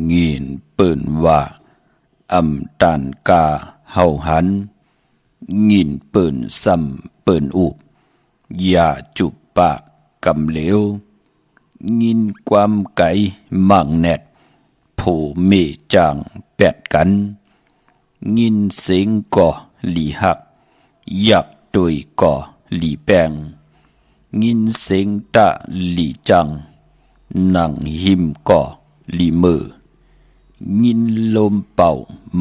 งีนเปิ้นว่าอำตันกาเฮาหันงีนเปิ้นซ้ำเปิ้นอุบอย่าจุบปากกำเหลวงินความไก่มั่งแนดผู้เมจางแปดกันงินเสียงก่อหลีหักอยากตุยก่อหลีแปงงินเสียงตะหลีจังนั่งหิมก่อหลีมืองินลมเป่า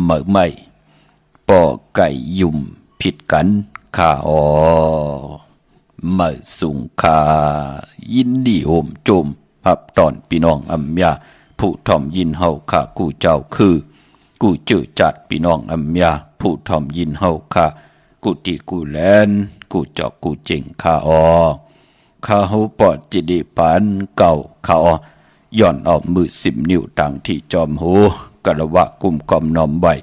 เหม่อไม่ปอไก่ยุ่มผิดกันข้าอ๋อเมื่อสุงคายินดีโอมโจมหับตอนพี่น้องอัมยาผู้ทอมยินเฮาข้ากูเจ้าคือกูเจอจัดพี่น้องอัมยาผู้ทอมยินเฮาข้ากูตีกูแลนกูเจาะกูเจ๋งข้าอ๋อข้าเฮาปอดจิดีปานเก่าข้าอ๋อย่อนเอามือ10 นิ้วต่างที่จอมหูกะละวะกุมกอมนอมไว้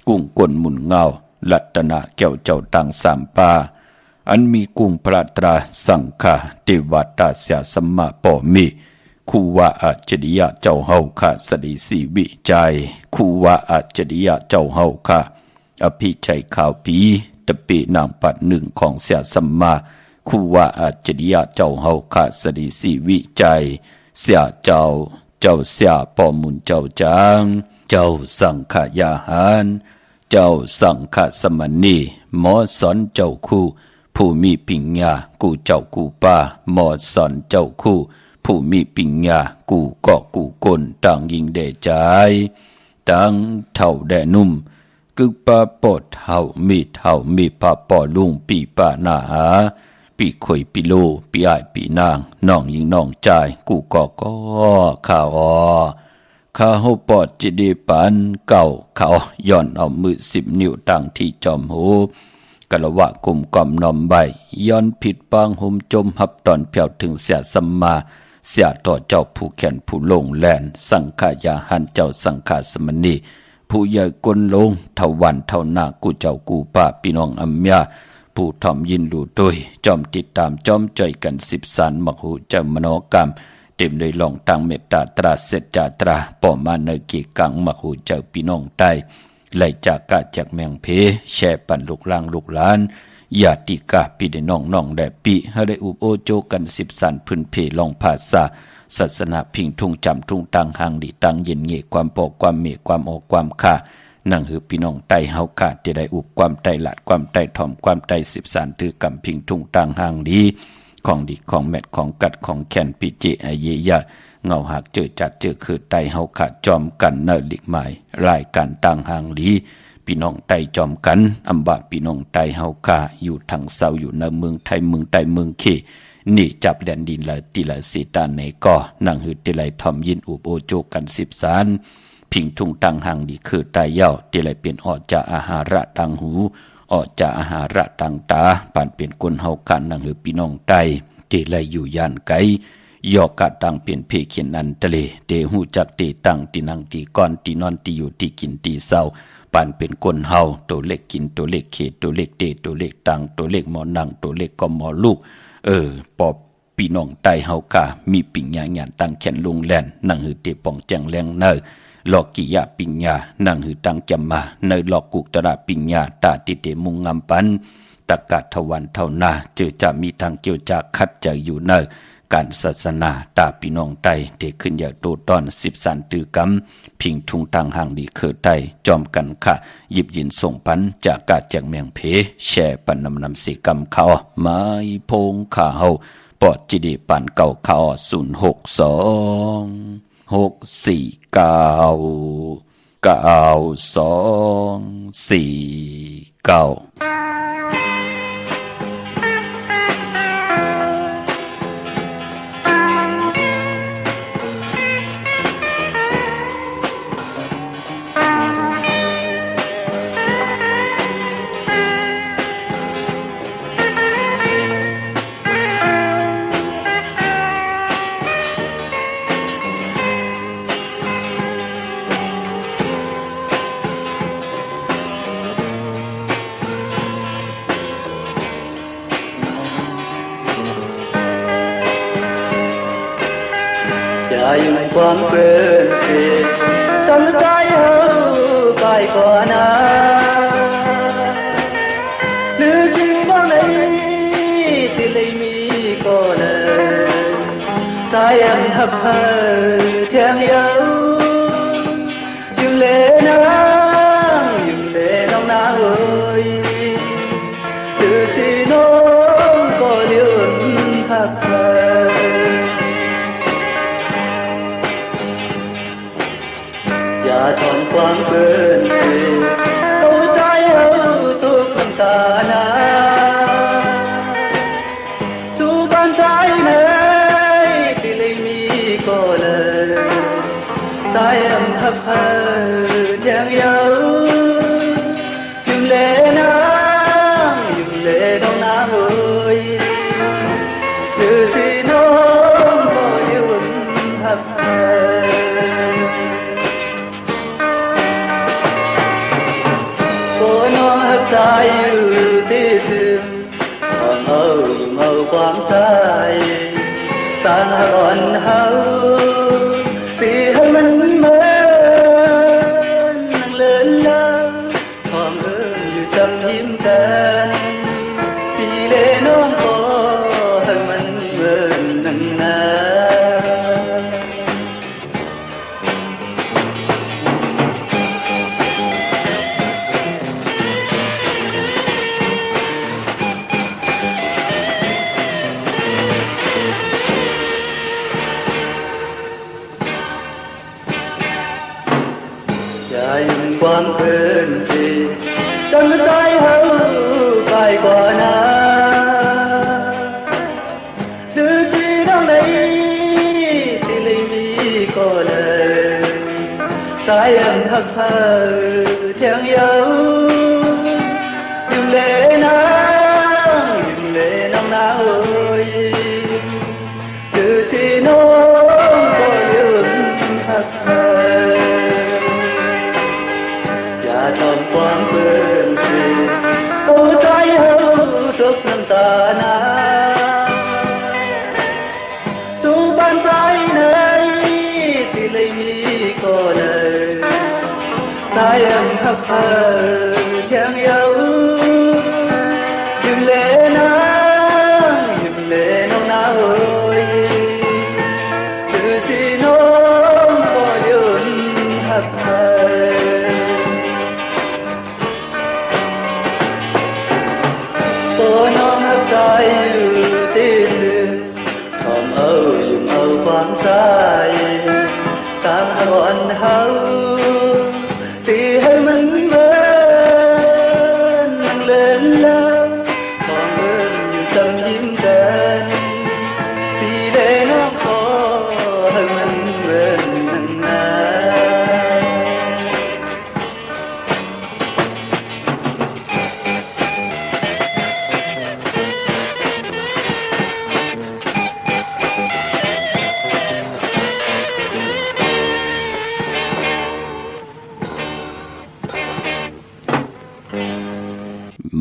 กุ้งก้นหมุนเงาลัตนาแก้วเจ้าตังสามปาอันมีกุ้งพระตราสังฆาเทวตาเสียสัมมาปอมีคูวาอาจริยะเจ้าเฮาข้าสดิสีวิจัยคูวาอาจริยะเจ้าเฮาข้าอภิชัยข่าวปีตะเปนางปัดหนึ่งของเสียสัมมาคูวาอาจริยะเจ้าเฮาข้าสดิสีวิจัยเสียเจ้าเสียปอมุนเจ้าจางเจ้าสังฆยาหารเจ้าสังฆสมณีหมอสอนเจ้าคู่ผู้มีปิญญากูเจ้ากูป้าหมอสอนเจ้าคู่ผู้มีปิญญากูก็กูกลต่างยิงเดใจต่างเท่าแดนุ่มกึกปาปอดเท่ามีปาปอลุงปีปาหนาหาปีข่อยปีโลปีอ้ายปีนางน้องยิงน้องใจกูก็ข้าวข้าหูปอดจิดีปานเก่าเขาย่อนเอามือ10 นิ้วตั้งที่จอมหูกะละวะกุมกอมนอมใบย้อนผิดปางหุมจมหับตอนเพียวถึงเสียสัมมาเสียต่อเจ้าผู้แขนผู้ลงแลนสังขายาหันเจ้าสังขาสมณีผู้ใหญ่กลลงเท่าวันเท่าหน้ากูเจ้ากูป้าพี่น้องอัมยาผู้ทอมยินดูด้วยจอมติดตามจอมใจกัน10 สารมหูเจ้ามโนกรรมเต็มด้วยลองตังเมตตาตราเสจจาตราปอมาเนกีกังมหูเจ้าพี่น้องใต้ไล่จากกาจากแมงเพแช่ปั่นลูกล่างลูกหลานญาติกาพี่ได้น้องแดปีให้ได้อุปโอโจกัน10 สารพื้นเพลองภาษาศาสนาพิงทุ่งจำทุ่งตังหางดีตังเย็นเงความปอกความเมความออกความค่านั่งหือพี่น้องไตเฮาขาดจะได้อุบความไตหลัดความไตถ่อมความไต10 สารถือกำพิงทุ่งตังหางดีของดีของแมดของกัดของแขนปิจิอเยยะเงาหักเจอจัดเจอคือไตเฮาขาดจอมกันเนอลิกหมายรายการต่างหางดีพี่น้องไตจอมกันอำบะพี่น้องไตเฮาขาอยู่ทางเสาอยู่ในเมืองไทยเมืองไตเมืองเคนี่จับแดนดินละติละสีตาในก่อนั่งหือติไลทอมยินอุบโอโจกัน10 สารพิงทุ่งตังหางดีคือไตเย้าติไลเป็นออกจากอาหาระตังหูออกจากอาหาระตังตาปานเป็นคนเฮากันนั่งหือพี่น้องไตติไลอยู่ย่านไกยอกกะตังเปลี่ยนเพเขียนอันทะเลเตหูจักเตตังตีนังตีก้อนตีนอนตีอยู่ตีกินตีเศร้าปานเป็นคนเฮาตัวเล็กกินตัวเล็กเขตตัวเล็กเตตัวเล็กตังตัวเล็กหมอนังตัวเล็กก็หมอลูกปอบพี่น้องไตเฮากามีปิญญาญาณตั้งแขนลงแลนนั่งหือเตป่องแจงแรงเนอหลอกกิยาปิญญานั่งหือตั้งจำมาเนอหลอกกุกตระปิญญาตาติเตมุงงามปันตะกาศทวันเท่านาเจอจะมีทางเกี่ยวจากคัดใจอยู่เนอการศาสนาตาพี่น้องไตเทขึ้นอย่างโตตอน10 สารตือกำพิงทุงตังหางดีเคือไตจอมกันค่ะหยิบยินส่งปันจากกาจากเมียงเพแช่ปันนำสีกำเขาไม้พงข่าวปอดจิดีปันเก่าข่าว062649249ใจมันความเกินเสีย hấp hờ thiêng yêu dừng lệ nắng ơi từ khi nó có liều hấp hờอย่าทนความเกินตัวใจทุกน้ำตานาทุกบ้านใจไหนที่เลยมีก็เลยใจอำหักเธอเทียงเยาอยู่เลน้องน้าเอ้ยคือที่น้องก็อยู่หักเธอใจอยู่ที่ถึงความใจตาอ่อนเฮาตีให้มันเหมือนนั่งเลินลาความอยู่จำยิ้มกันตีเลน้องก็ให้มันเหมือนนั่งนาความเกินสิจนใจเฮาไปกว่านาดูสิน้องได้ที่เลยมีก็เลยสายอันหักเธอเทียงเยาอยู่เลน้องนาเอ้ยดูสิน้องก็ยืนหักเธอทนความเกินสิตัวใจเฮาทุกน้ำตานาทุกบ้านใจไหนที่เลยมีก็เลยใจอันหักเธอเทียงเยาอยู่เลน้องนาเอ้ยคือที่น้องก็ยืนหักเธอใจอยู่ที่ถึงความอยู่ความใจตามอ่อนเฮาตีให้มันเหมือนนั่งเล่นแล้วความอยู่จำยิ้มกันตีได้น้องขอให้มันเหมือนนั่งนา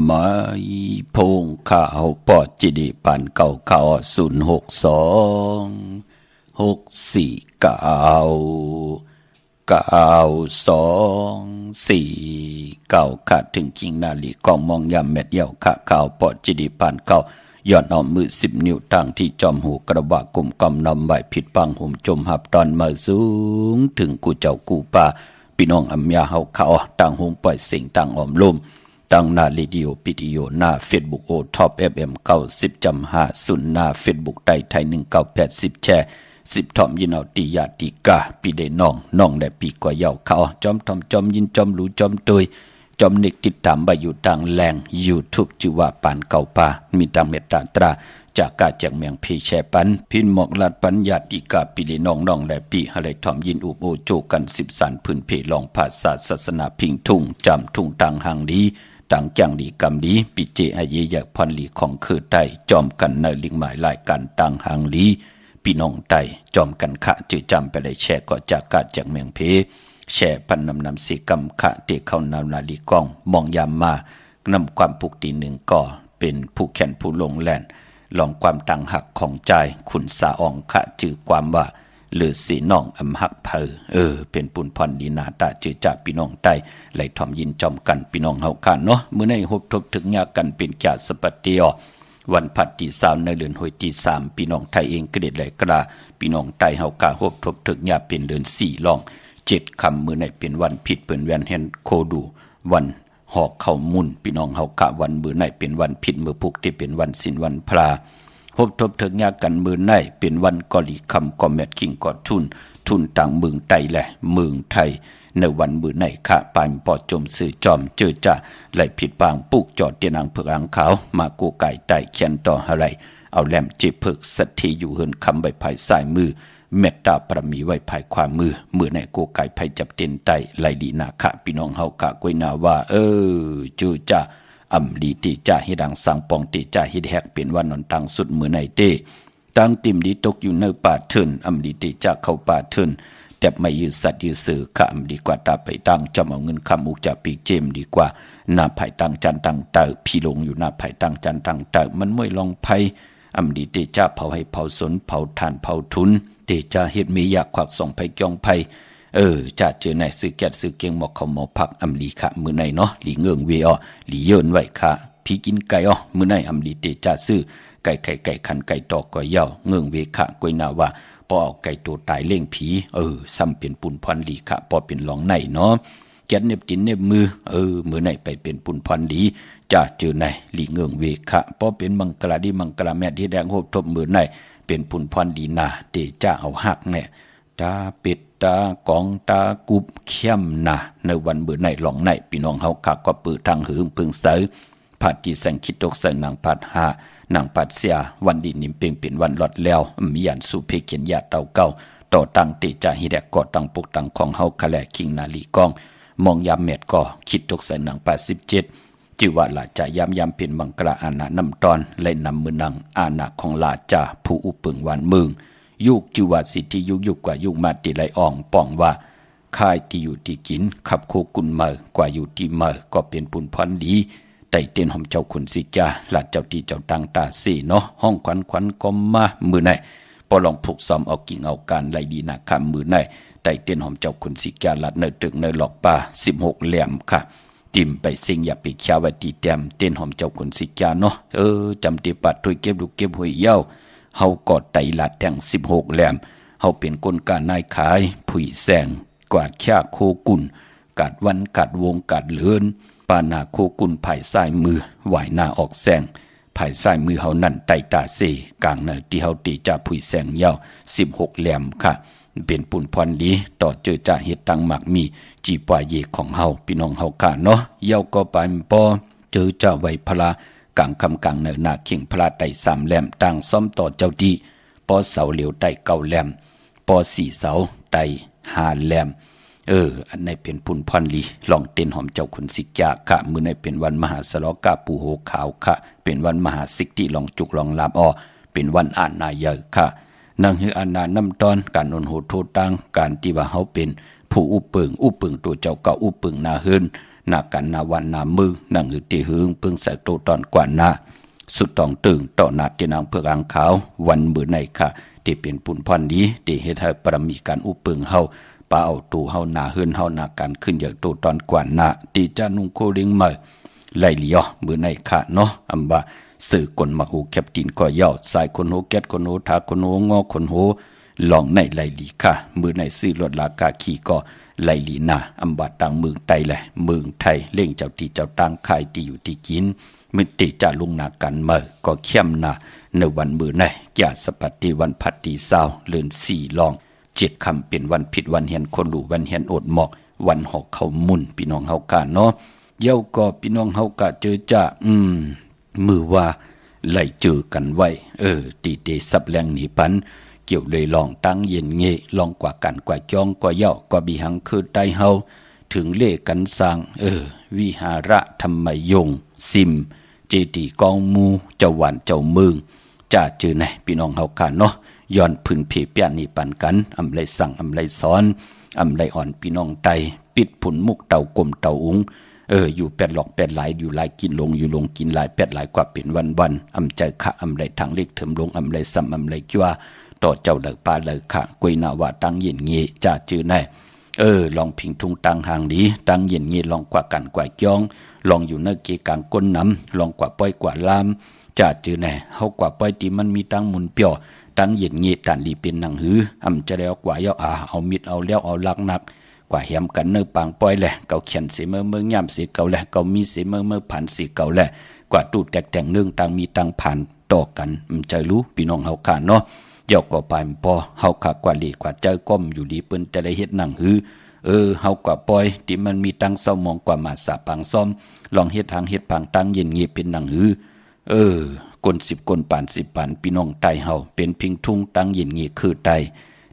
มาพงข่าวปอดจิดิปันเก่าข่าว062 649 9224ขาดถึงคิงนาลีกองมองยามแมดเหี่ยวข่าวปอดจิดิปันเก่าย้อนเอามือ10นิ้วทางที่จอมหูกระบะกลุ่มกำนำไว้ผิดปังหุ่มจมหับตอนมาสูงถึงกูเจ้ากูป่าพี่น้องอำยาเฮาเขาต่างหงปล่อยเสียงต่างอ้อมลมตั้งหน้าเรดิโอวิดีโอหน้า Facebook O Top FM 90.50หน้า Facebook ใต้ไทย1980แชร์10ทอมยินเอาติยาติกาปีได้น้องได้ปีกว่าเยาเขาจอมทอมจอมยินจอมรู้จอมตุยจอมนิกติดตามไปอยู่ทางแหล่ง YouTube ชื่อว่าปานเก่าป่ามีตามเมตตาตราจากกาจากเมืองเพแชปันพินหมอกลัดปัญญาติกาปีได้น้องได้ปีอะไรทอมยินอุบโอโจกัน10สันพื้นเพลองภาษาศาสนาพิงทุ่งจำทุ่งต่างหางดีต่างจังดีกรรมดีปิเจอาเยยพรลีของคือใต้จอมกันในลิงหมายรายการต่างหางลีพี่น้องใต้จอมกันขะจือจำไปได้แชร์ก็จากกาจากเมืองเพแชร์ปันนำสีกรรมขะเตเข้านำนาลีกองมองยามมานำความปุกตีหนึ่งก่อเป็นผู้แข่นผู้ลงแล่นลองความต่างหักของใจขุนสาอองขะจือความว่าหรือสีน้องอำหักเพเป็นปุนพรดีนาตาจือจ่าพี่น้องใต้ไหลทอมยินจอมกันพี่น้องเฮากันเนาะมื้อนี้ฮบทบถึงยากันเป็นกะสปะเตีย วันผัดที่3ในเดือนหอยที่3พี่น้องไทยเองก็ได้เลยกระพี่น้องไทยเฮากะฮบทบถึกยาเป็นเดือน4ลอง7ค่ำมื้อไหนเป็นวันผิดเปิ้นแวนแฮนโคดูวันหอกเข้ามุ่นพี่น้องเฮากะวันมื้อไหนเป็นวันผิดมื้อพุกที่เป็นวันศีลวันพระพบทบถึกยากันมื้อไหนเป็นวันกอลีคำกอแมทคิงกอทุนต่างเมืองไทยและเมืองไทยในวันมื้อไหนค่ะปานปอจมสื่อจอมเจอจ่าไหลผิดบางปุกจอดเตียนางเผือกอังขาวมากูไก่ไต่เขียนต่ออะไรเอาแหลมจิบเพิกสัตทีอยู่เหินคำใบภายซ้ายมือเมตตาประมีไว้ภายขวามือไหนกูไก่ไผจับเตียนไตไหลดีนาค่ะพี่น้องเฮากะกวยนาว่าเจอจ่าอำลีติจ่าให้ดังสังปองติจ่าให้แหกเป็นวันนอนตังสุดมื้อไหนเต้ตั้งติมดีตกอยู่ในป่าเถินอำลีติจ่าเข้าป่าเถินแต่ไม่ยืดสัตว์ยืดสื่อขำดีกว่าตาไปตั้งจำเอาเงินคำอุกจะปีกเจมดีกว่าหน้าไผ่ตั้งจันตั้งเตอพี่ลงอยู่หน้าไผ่ตั้งจันตั้งเตอมันไม่ลองไผ่อำดีเตจ้าเผาให้เผาสนเผาทานเผาทุนเตจ้าเฮ็ดมีอยากควักส่งไผ่กองไผ่จะเจอไหนซื้อแก๊สซื้อเกียงหมอกเขาหมอพักอำลีค่ะมือไหนเนาะหลีเงิงเวอหลีเยินไว้ค่ะพี่กินไก่มือไหนอำลีเตจ้าซื้อไก่ขันไก่ตอกก็เย่าเงิงเวค่ะกวยนาว่าพอเอาไก่ตัวตายเล่งผีซ้ำเป็นปุ่นพรลีค่ะพอเป็นหลองในเนาะแก๊สเน็บตินเน็บมือมือไหนไปเป็นปุ่นพรลีจะเจอไหนหลีเงิงเวค่ะพอเป็นมังกรดีมังกรแม่ที่แดงโหบทบมือไหนเป็นปุ่นพรลีนาเตจ้าเอาหักเนี่ยตาเป็ดตากองตากุบเข้มนาในวันมือไหนหลองในพี่น้องเฮาคักก็ปือทางหืงพึงเสยผัดที่แสงคิดตกใส่นางผัดหานางปัดเสียวันดีนิมเปียงเป็นวันหลอดแล้วมียันสุเพเขียนยาเต่าเก่าต่อตังติจ่าฮิแดกก่อตังปุกตังของเฮาคะแลคิงนาลีกองมองยามเม็ดก่อคิดตกใส่นาง87จิว่าลาจายามเป็นมังกราอาณานำตอนและนำมือนางอาณาของลาจาผู้อุปึงวันเมืองยุกจิว่าสิทธิยุกกว่ายุกมาติไหลอ่องป้องว่าค่ายที่อยู่ที่กินขับโคกุนเมอกว่าอยู่ที่เมอก็เป็นปุนพรดีไต่เต้นหอมเจ้าขุนสิกาหลาดเจ้าที่เจ้าตังตาสีเนาะห้องขวัญก็มามือไหนพอลองผูกซ้อมเอากิ่งเอาการไหลดีนาคำมือไหนไต่เต้นหอมเจ้าขุนสิกาหลาดเนตึกเนหลอกป่า16แหลมค่ะติ่มไปสิงอย่าไปเขียวไว้ตีแต้มเต้นหอมเจ้าขุนสิกาเนาะจำติปัดถวยเก็บลูกเก็บหวยเย้าเฮากอดไต่หลาดแทง16แหลมเฮาเป็นคนการนายขายผุยแสงกว่าแค่โคกุนกัดวันกัดวงกัดเลือนปานาโคกุนไผ่ซ้ายมือไหวหน้าออกแสงไผ่ซ้ายมือเฮานั่นไตตาเซกลางเนที่เฮาตีจ่าผุยแสงยาว16แหลมค่ะเป็นปุ่นพรดีต่อเจอจ่าเฮ็ดตังหมักมีจีปวายเยของเฮาพี่น้องเฮากะเนาะเย้าก็ไปปอเจอจ่าไว้พลากลางคำกลางเนหน้าเข่งพลาไต3แหลมต่างซ้อมต่อเจ้าดีปอเสาเหลียวไต9แหลมปอ4เสาไต5แหลมอันไหนเป็นปุ่นพรลีลองเต้นหอมเจ้าขุนสิกาค่ะมื้อไหนเป็นวันมหาสลอกาปูโหขาวค่ะเป็นวันมหาสิกติลองจุกลองลามเป็นวันอาณาเยอะค่ะนั่งคืออาณานำตอนการอนโหโทตังการที่ว่าเฮาเป็นผู้อุปึงตัวเจ้าเก่าอุปึงนาเฮินนากันนาวันนามือนั่งคือติหึงปึงใส่โตตอนกว่านาสุดต้องตึงต่อนาที่นางเผือกอังขาววันมื้อไหนค่ะที่เป็นปุ่นพรดีที่เฮ็ดให้ปรมีการอุปึงเฮาป่าเอาตูเฮาหน้าเฮือนเฮาหน้าการขึ้นอย่างตูตอนกว่าหน้าตีจานุงโคลิงมาไล่เลียวมือในค่ะเนาะอำว่าสื่อกลมักหูแคปตินก็ย่อสายคนโหแก๊สคนโหทาคนโหงอคนโหลองในไล่ลีค่ะมือในซื้อรถลากาขี่ก็ไล่ลีนาอำว่าต่างเมืองไทยแหละเมืองไทยเล่งเจ้าที่เจ้าต่างขายที่อยู่ที่กินมิติจะลุงนากันเมื่อก็เข้มนาในวันมือในยาสปัตติวันพัดตีเศร้าเลือน4ลอง7คำเป็นวันผิดวันเห็นคนหลู่วันเห็นอดหมอกวันหอกเขามุ่นพี่น้องเฮากะเนาะเย้าก็พี่น้องเฮากะเจอจ้ามือว่าไล่เจอกันไว้ตีเตสับแรงหนีพันเกี่ยวเลยลองตั้งเย็นเงลองกว่ากันกว่าจองกว่าเย้ากว่าบีหังคือใต้เฮาถึงเล่กันสร้างวิหาระธรรมยงซิมเจดีกองมูเจ้าหวานเจ้าเมืองจ้าเจอไหนพี่น้องเฮากะเนาะย้อนพื้นเพเปียนี่ปันกันอำไลสั่งอำไลสอนอำไลอ่อนพี่น้องไตปิดผุนมุกเต่ากลมเต่าอุงอยู่แปดหลอกแปดหลายอยู่หลายกินลงอยู่ลงกินหลายแปดหลายกว่าเป็นวันอำใจขะอำไลทางเล็กเถิมลงอำไลซ้ำอำไลจั่วต่อเจ้าเลิกปลาเลิกขะกุยนาว่าตั้งเย็นเงจ่าจื้อแน่ลองพิงทุงตังหางดีตั้งเย็นเงลองกว่ากันกว่าจ้องลองอยู่เนเกการก้นน้ำลองกว่าป้อยกว่าลาม จะจือแน่เฮากว่าปล่อยติมันมีตังหมุนเปียวตังเย็นเงียตันลีเป็นหนังหือจะแล้วกว่าเยาเอามิดเอาแล้วเอาลักนักกว่าแหมกันเนื้อปางปล่อยแหละเกาเขียนเสมอเมืองย่ำเสียเก่าแหละเกามีเสมอเมื่อผ่านเสียเก่าแหละกว่าตูดแต่งเรื่องตังมีตังผ่านต่อกันใจรู้พี่น้องเฮาขาเนาะเดี๋ยวก็ไปพอเฮาขากว่าลีกว่าเจอก้มอยู่ดีเปิ้นแต่ได้เฮ็ดหนังหือเฮากว่าปล่อยที่มันมีตังเศร้ามองกว่ามาสาปังซ่อมลองเฮ็ดทางเฮ็ดปางตังเย็นเงียบเป็นหนังหือคน10คนป่าน10ป่านพี่น้องไตเฮาเป็นพิงทุ่งตังเย็นเงียคือไต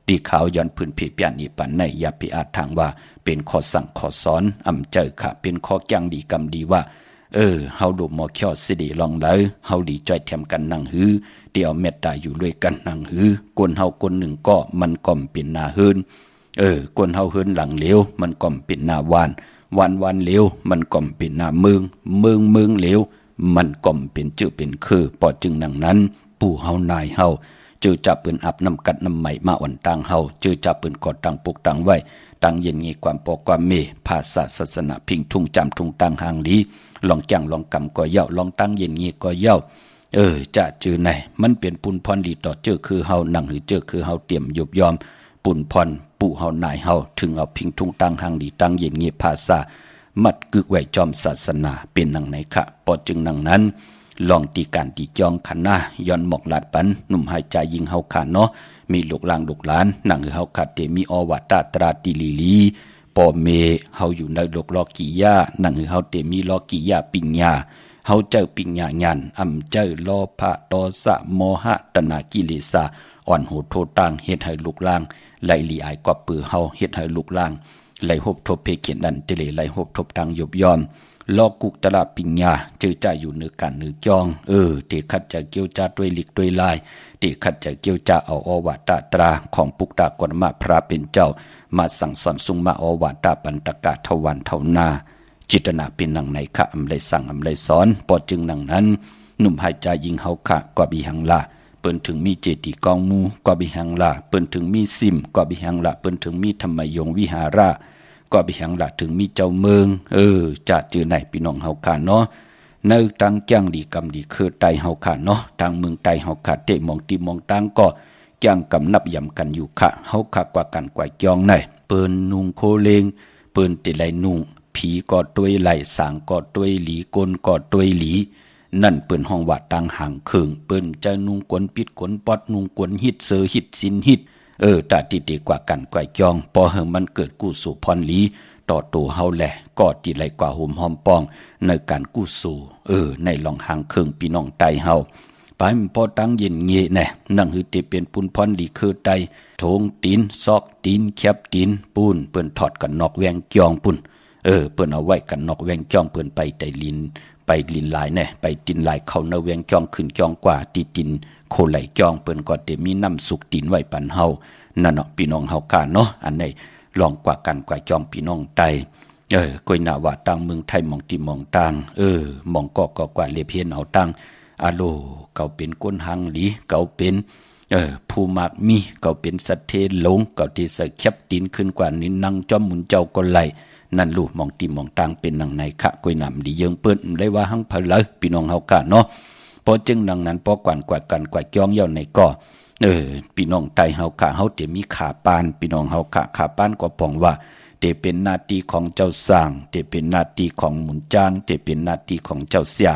ดีขาวย้อนพื้นผิดเปียนนี่ปันในอย่าไปอาจทางว่าเป็นข้อสั่งข้อสอนเจอค่ะเป็นข้อแก้งดีกรรมดีว่าเฮาดูหมอเขี้ยวสิดีลองเลยเฮาดีใจแถมกันนั่งหือเดี๋ยวเมตตาอยู่ด้วยกันนั่งหือคนเฮาคนหนึ่งก็มันก่อมเป็นหน้าเฮินคนเฮาเฮินหลังเหลวมันก่อมเป็นหน้าวานเหลวมันก่อมเป็นหน้าเมืองเหลวมันก่อมเป็นจื้อเป็นคือปอจึงดังนั้นปู่เฮานายเฮาเจอจับปืนอับน้ำกัดน้ำใหม่มาอ่อนตังเฮาเจอจับปืนกอดตังปลุกตังไว้ตังเย็นงี้ความปอกความเมภาษาศาสนาพิงทุ่งจำทุ่งตังหางลีลองจังลองกำก็เย่าลองตั้งเย็นงี้ก็เย่าจะจือไหนมันเป็นปุนพรดีต่อเจอคือเฮานั่งหรือเจอคือเฮาเตรียมยุบยอมปุนพรปู่เฮานายเฮาถึงเอาพิงทุ่งตังหางลีตั้งเย็นงี้ภาษามัดกึกไว้จอมศาสนาเป็นนังไหนคะปอจึงนังนั้นลองตีการตีจองขันหน้าย้อนหมอกลาดปันหนุ่มหายใจยิงเฮาขาดเนาะมีลูกลางลูกหลานนั่งเฮาขาดเตมีอวัตตราติลีปอเมเฮาอยู่ในโลกลอกิยานั่งเฮาเตมีลอกิยาปิญญาเฮาเจอปิญญาญาณเจอโลภะโทสะโมหะตนากิเลสอ่อนโหดโทตังเฮ็ดให้ลูกลางไหลลีอายกว่าปือเฮาเฮ็ดให้ลูกลางไหลหบทบเพเขียนดันเตเลไหลหบทบตังยบยอมลอกุกตละปิญญาเจอใจอยู่เนื้อกันเนื้อจองเตขัดจะเกี่ยวจาด้วยลิกด้วยลายเตขัดจะเกี่ยวจาเอาอวตาตราของปุกตากรมะพระเป็นเจ้ามาสั่งสอนสุงมาอวตาปันตกะทวันเทานาจิตนาเป็นนังไหนคะเลยสั่งเลยสอนปอจึงนังนั้นหนุ่มหายใจยิงเฮาคะก็บีหังละเปิ้นถึงมีเจติกองมูก็บีหังละเปิ้นถึงมีซิมก็บีหังละเปิ้นถึงมีธรรมยงวิหาราก็ไปหังละถึงมีเจ้าเมืองจะจือไหนพี่น้องเฮาขาเนาะในตังจ้างดีกำดีคือไตเฮาขาเนาะทางเมืองไตเฮาขาเตะมองตีมองตังก็จ้างกำนับยำกันอยู่ค่ะเฮาขากว่ากันกว่าจองไหนเปิ้นนุงโคเลงเปิ้นติไหลนุงผีก็ต้วยไหลสางก็ต้วยหลีกลก็ต้วยหลีนั่นเปิ้นห้องว่าตังห่างเคิงเปิ้นจะนุงกวนปิดกวนปอดนุงกวนฮิตเสือฮิตสินฮิตตาติดีกว่ากันกว่าจองพอเฮงมันเกิดกู้สู่พรลีต่อตัวเฮาแหละก็ติไหลกว่าห่มหอมปองในการกู้สู่ในลองหางเครื่องพี่น้องไตเฮาไปพอตั้งเย็นเงยแน่นั่งหือติเป็นปุนพรลีคือไตโถงตีนซอกตีนแคบตีนปูนเปิ้นถอดกันนอกแวงจองปุ่นเปิ้นเอาไว้กันนอกแวงจองเปิ้นไปไตลินไปลินลายแน่ไปตินลายเข้าในแวงจองขึ้นจองกว่าตีตินโคไหลจองเปิ้นก็เตมีน้ำสุกตีนไว้ปันเฮานั่นเนาะพี่น้องเฮากันเนาะอันไหนลองกว่ากันกว่าจอมพี่น้องไตก้อยหน้าว่าตังเมืองไทยมองที่มองตังมองก็กว่าเลียเพียนเอาตังอาโลเก่าเป็นก้นหางหลีเก่าเป็นผู้มากมีเก่าเป็นสัตเทหลงเก่าที่ใส่แคบตีนขึ้นกว่านี้นั่งจอมหมุนเจ้าก็ไหลนั่นลูกมองที่มองตังเป็นนังในคะก้อยหนำดีเยิงเปิ้นได้ว่าหังเพลพี่น้องเฮากันเนาะพอจึงดังนั้นพอกว่ากันกว่าจองเย่าในก็พี่น้องไตเฮาขาเฮาเตมีขาปานพี่น้องเฮาขาปานก็ปองว่าเตเป็นหน้าที่ของเจ้าสร้างเตเป็นหน้าที่ของหมุนจางเตเป็นหน้าที่ของเจ้าเสีย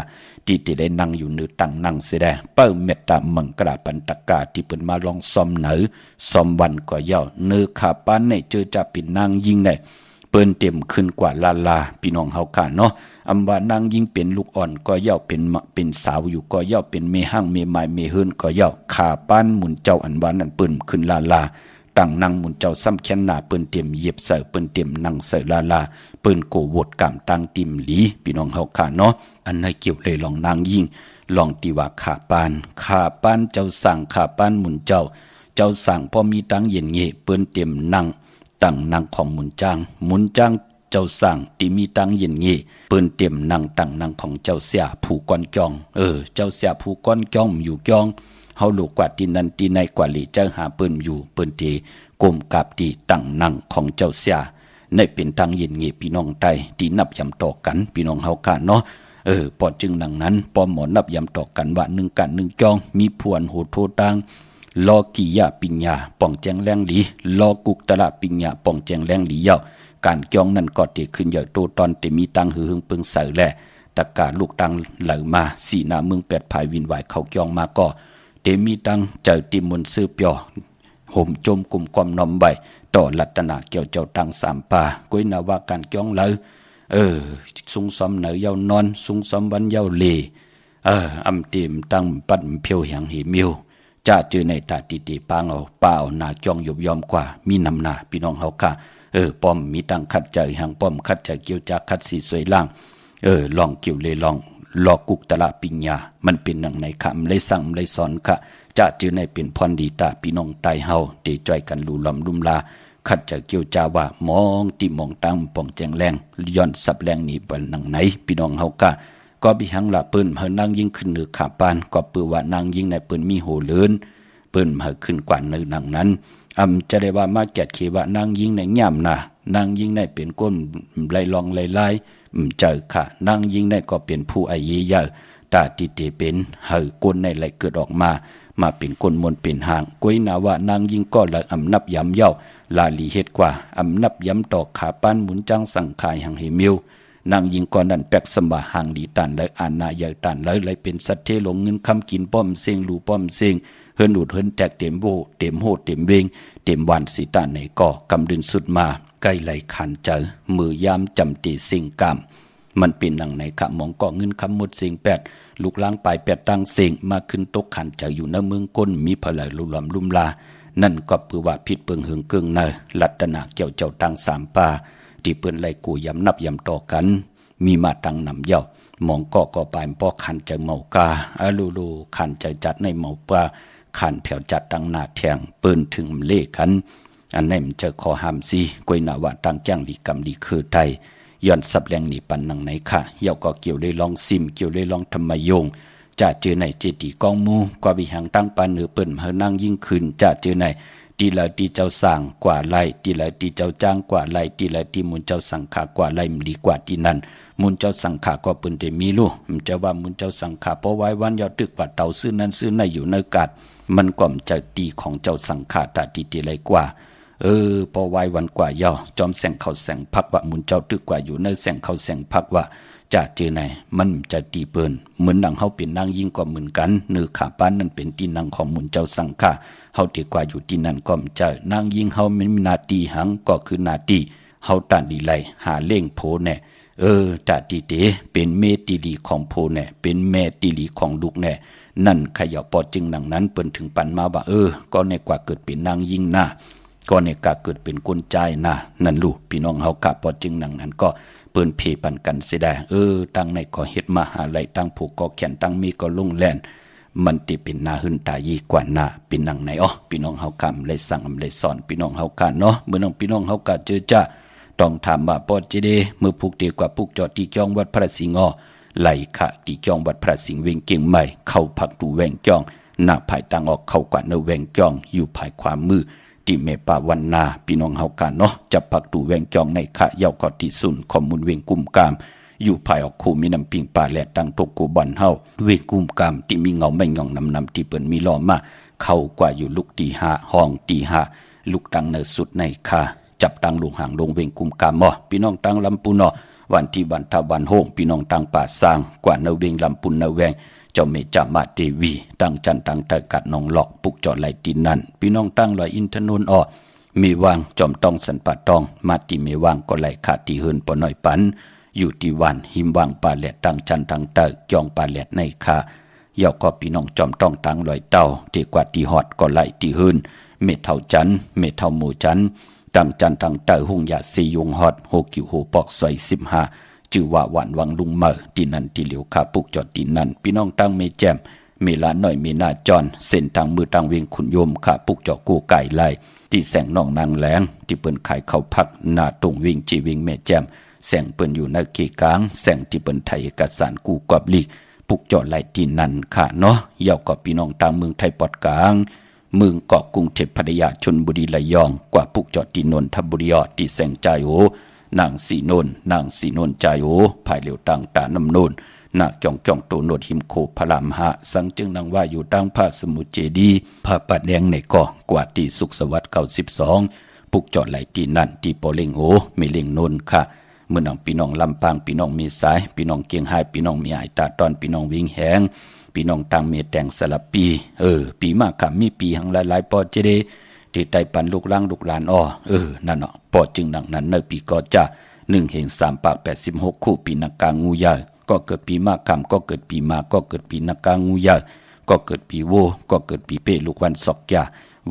ที่ได้นั่งอยู่เนื้อตั้งนั่งเสียได้เปิ้เมตตามังกราปันตกาที่เปิ้นมาลองซ้อมเหนือซ้อมวันก็เย่าเนื้อขาปานในเจอจะเป็นนางยิงได้เปิ้นเต็มขึ้นกว่าลาพี่น้องเฮาขาเนาะว่านางยิ่งเป็นลูกอ่อนก็เย่าเป็นสาวอยู่ก็เย่าเป็นเมหั่งเมไม้เมเฮินก็เย่าขาป้านหมุนเจ้าอันว่านั้นเปิ้นขึ้นลาตั้งนางหมุนเจ้าซ้ำแขนหน้าเปิ้นเต็มเหยียบใส่เปิ้นเต็มนั่งใส่ลาเปิ้นโกวดกามตั้งติมหลีพี่น้องเฮาขาเนาะอันให้เกี่ยวเลยลองนางยิ่งลองติว่าขาป้านเจ้าสั่งขาป้านหมุนเจ้าสั่งพอมีตังเย็นเงเปิ้นเต็มนั่งตั้งนางของหมุนจ้างเจ้าสั่งที่มีตังเย็นเงี้เปิ้นเต็มนั่งตั้งนั่งของเจ้าเสียผู้ก้อนจองเจ้าเสียผู้ก้อนจองอยู่จองเฮาลูกกว่าที่นั้นที่ในกว่าหลีเจ้าหาเปิ้นอยู่เปิ้นที่ก้มกับที่ตั้งนั่งของเจ้าเสียในเป็นตังเย็นเงี้พี่น้องไตที่นับยำต่อกันพี่น้องเฮากันเนาะ ปอจึงดังนั้นปอหมอนับยำต่อกันว่าหนึ่งกันหนึ่งจองมีพวนโหโทตังลอกิยาปิญญาป่องแจงแรงหลีลอกุกตละปิญญาป่องแจงแรงหลีเย้าการจองนั้นก็เตขึ้นใหญ่โตตอนเตมีตังหือหึงปึงเสือแลตะกาลูกตังไหลมาสีหน้าเมืองแปดภายวินไหวเขาจองมาก็เตมีตังเจอติมนซื้อเปียวห่มจมกลุ่มความนอมใบต่อลัตนาเกี่ยวเจ้าตังสามป่าก้อยนาว่าการจองเลยสุงซ้อมเหนือยาวนอนสุงซ้อมวันยาวเลอำเต็มตั้งปั่นเพียวแห่งหิมิวจะเจอในตาติติปางเอาป่าเอานาจองหยบยอมกว่ามีนำนาพี่น้องเฮาค่ะป้อมมีตังคัดใจหังป้อมคัดใจเกี่ยวจากคัดสีสวยล่างลองเกี่ยวเลยลองลอกุกตละปิญญามันเป็นหนังในคำเลยสั่งเลยสอนค่ะจะเจอในเป็นพรดีตาพี่น้องไตเฮาเตจ่อยกันลูลำลุมลาคัดจะเกี่ยวจาว่ามองที่มองตั้งป่องแจงแรงย้อนสับแรงนี้เป็นหนังไหนพี่น้องเฮาค่ะก็บิหังละเปิ้นเฮานางยิ่งขึ้นเหนือขาปานก็ปือว่านางยิ่งในเปิ้นมีโหเลินเปิ้นเฮาขึ้นกว่าในหนังนั้นจะได้ว่ามาแกดเขว่านางยิ่งในย่ำนะนางยิ่งในเป็นก้นไหลลองไหลไล่เจอค่ะนางยิ่งในก็เป็นผู้อายุเยอะตาติเตเป็นเฮาก้นในไหลเกิดออกมาเป็นก้นมนเป็นหางก้อยนาว่านางยิ่งก็ละนับย้ำเย้าลาลีเฮ็ดกว่านับย้ำต่อขาปานหมุนจังสังขายหังเหมิวนางยิงก่อนนั้นแปกสมบาหางดีตันเลยอาณาใหญ่ตันเลยเป็นสัตว์เทลงเงินคำกินป้อมเสียงลูป้อมเสียงเฮินอุดเฮินแตกเต็มโบเต็มโหดเต็มเวงเต็มวันสีตาในก่อกำดินสุดมาใกล้ไหลขันเจอมือยามจำตีสิงกามมันเป็นหนังในขะมองก่อเงินคำหมดสิงแปดลูกล้างปลายแปดตั้งเสียงมาขึ้นตกขันเจออยู่ในเมืองก้นมีพลายลุลำลุมลานั่นก็ปือว่าผิดเปิงหึงเกิงเนอลัตนาเกี่ยวเจ้าตังสามป่าที่เปิ้นไหลกูยำนับยำต่อกันมีมาตังนำเย้ามองก็ปลายป้อขันเจอเมากาลูขันเจอจัดในเมาปลาขันแผ่วจัดตังหนาแทงเปิ้นถึงเลขันอันนั้นเจอขอห้ามซีกวยนาว่าตังจ้างดีกรรมดีคือไทยย้อนสับแรงนี่ปันนังไหนค่ะเย้าก็เกี่ยวเลยลองซิมเกี่ยวเลยลองธรรมยงจะเจอในเจดีกองมูกว่าวิหังตั้งปานเหนือเปิ้นเฮานั่งยิ่งขึ้นจะเจอในตีละตีเจ้าสร้างกว่าไล่ตีละตีเจ้าจ้างกว่าไล่ตีละตีมุนเจ้าสังขากว่าไล่มดีกว่าที่นั่นมุนเจ้าสังขาก็เปิ้นได้มีลูกมันจะว่ามุนเจ้าสังขาเพราะไว้วันยอดตึกว่าเต่าซื้อนั้นซื้อในอยู่ในกาดมันก่อมจะตีของเจ้าสังขาตาตีไรกว่าพอไว้วันกว่าย่อจอมแสงเขาแสงพักว่ามุนเจ้าตึกกว่าอยู่ในแสงเขาแสงพักว่าจะเจอไหนมันจะตีเปิ้นเหมือนดังเฮาเป็นนางยิ่งก็เหมือนกันเนื้อขาป้านนั่นเป็นที่นางของมุนเจ้าสังขาเฮาดีกว่าอยู่ที่นั่นก็จะนางยิ่งเฮาไม่มีนาตีหังก็คือนาตีเฮาตันดีไลหาเล่งโพแน่ตาตีเตเป็นเมติลีของโพแน่เป็นแม่ติลีของลูกแน่นั่นขย่าปอจึงดังนั้นเปิ้นถึงปันมาว่าก็ในกว่าเกิดเป็นนางยิ่งหน้าก็ในกาเกิดเป็นคนใจนะนั่นลูกพี่น้องเฮากะปอจึงดังนั้นก็เปิ้นเพปันกันเสียได้ตั้งในก็เฮ็ดมหาลัยตั้งผู้ก็แขนตั้งมีก็ลงแล่นมันติเป็นนาหึนตายีกว่าหน้าเป็นนังไหนพี่น้องเฮากะเลยสั่งเลยสอนพี่น้องเฮากะเนาะเมื่อน้องพี่น้องเฮากะเจอจ้าต้องถามว่าปอจิเดเมื่อผูกเดียวกว่าผูกจอดที่จองวัดพระสิงห์ไหลขะที่จองวัดพระสิงห์เวงเก่งใหม่เข้าพักตูแวงจองหน้าภายตังออกเข้ากว่าเนแวงจองอยู่ภายความมือที่เมปาวันนาพี่น้องเฮากันเนาะจับพักตูแวงจองในขะเย้าก็ที่สุนข้อมูลเวงกุมกามอยู่ภายออกคูมีน้ำปิงป่าและตังตกกูบ่อนเฮาเวงกุมกามที่มีเงาไม่งองนำที่เปิ้นมีล้อมาเข้ากว่าอยู่ลูกตี5ห้องตี5ลูกตังเนสุดในคาจับตังลงห่างลงเวงกุมกามพี่น้องตังลำปูนวันที่วันทวันโฮงพี่น้องตังป่าสร้างกว่าเนเวงลำปุนเนแวงเจ้าเมจามาเทวีตั้งจันตั้งตะกัดนองหลอกปุกจอดไหลตีนั่นพี่น้องตั้งลอยอินทนนท์มีวางจอมต้องสันป่าตองมาที่มีวางก็ไหลขาดที่เฮินปอน้อยปันอยู่ที่วันหิมวางป่าแหลดตั้งจันตั้งตะจองป่าแหลดในคาเย้าก็พี่น้องจอมต้องตั้งลอยเต้าที่กว่าที่ฮอดก็ไหลที่เฮินเมเท่าจันเมเท่าหมู่จันตั้งจันตั้งตะหุงยาสียงฮอดโฮกิวโฮปอกซอย15ชื่อว่าหวานวังลุงเมอที่นั่นที่เหลียวขาปุกจอดที่นั่นพี่น้องตั้งเมแจมเมลาหน่อยเมนาจอนเส้นทางมือทางเวียงขุนโยมขาปุกจอดกู้ไก่ไล่ที่แสงน้องนางแหลงที่เปิ้นขายข้าวพักหน้าตรงวิ่งจีวิ่งเมแจมแสงเปิ้นอยู่ในเกกลางแสงที่เปิ้นไทยเอกสารกู้กอบลีกปุกจอดไล่ที่นั่นค่ะเนาะเย้าก็พี่น้องตั้งเมืองไทยปอดกลางเมืองเกาะกรุงเทพพัทยาชลบุรีระยองกว่าปุกจอดที่นนทบุรีที่แสงใจโอนางสีนนใจโอภายเหลียวต่างตาน้ำนน นาจ่องจ่องโตโนดหิมโคพลามหะสังจึงนังว่าอยู่ตั้งพระสมุทรเจดีย์พระปัดแดงในก่อกว่าตีสุขสวัสดิ์92ปุกจอดไหลตีนั่นตีโปเลงโอมีเลงนนค่ะเมื่อน้องพี่น้องลำปางพี่น้องมีสายพี่น้องเกียงไฮ้พี่น้องมีไอตาตอนพี่น้องวิ่งแหงพี่น้องตังเมแตงสลับปีปีมากค่ะมีปีหังหลายๆปอเจเดที่ไตปันลูกล่างลูกหลานนั่นเนาะปอจึงดังนั้นเนปีก็จะ1/386คู่ปีนักกางูยาก็เกิดปีมากคำก็เกิดปีมาก็เกิดปีนักกางูยาก็เกิดปีโวก็เกิดปีเป้ลูกวันศอกยา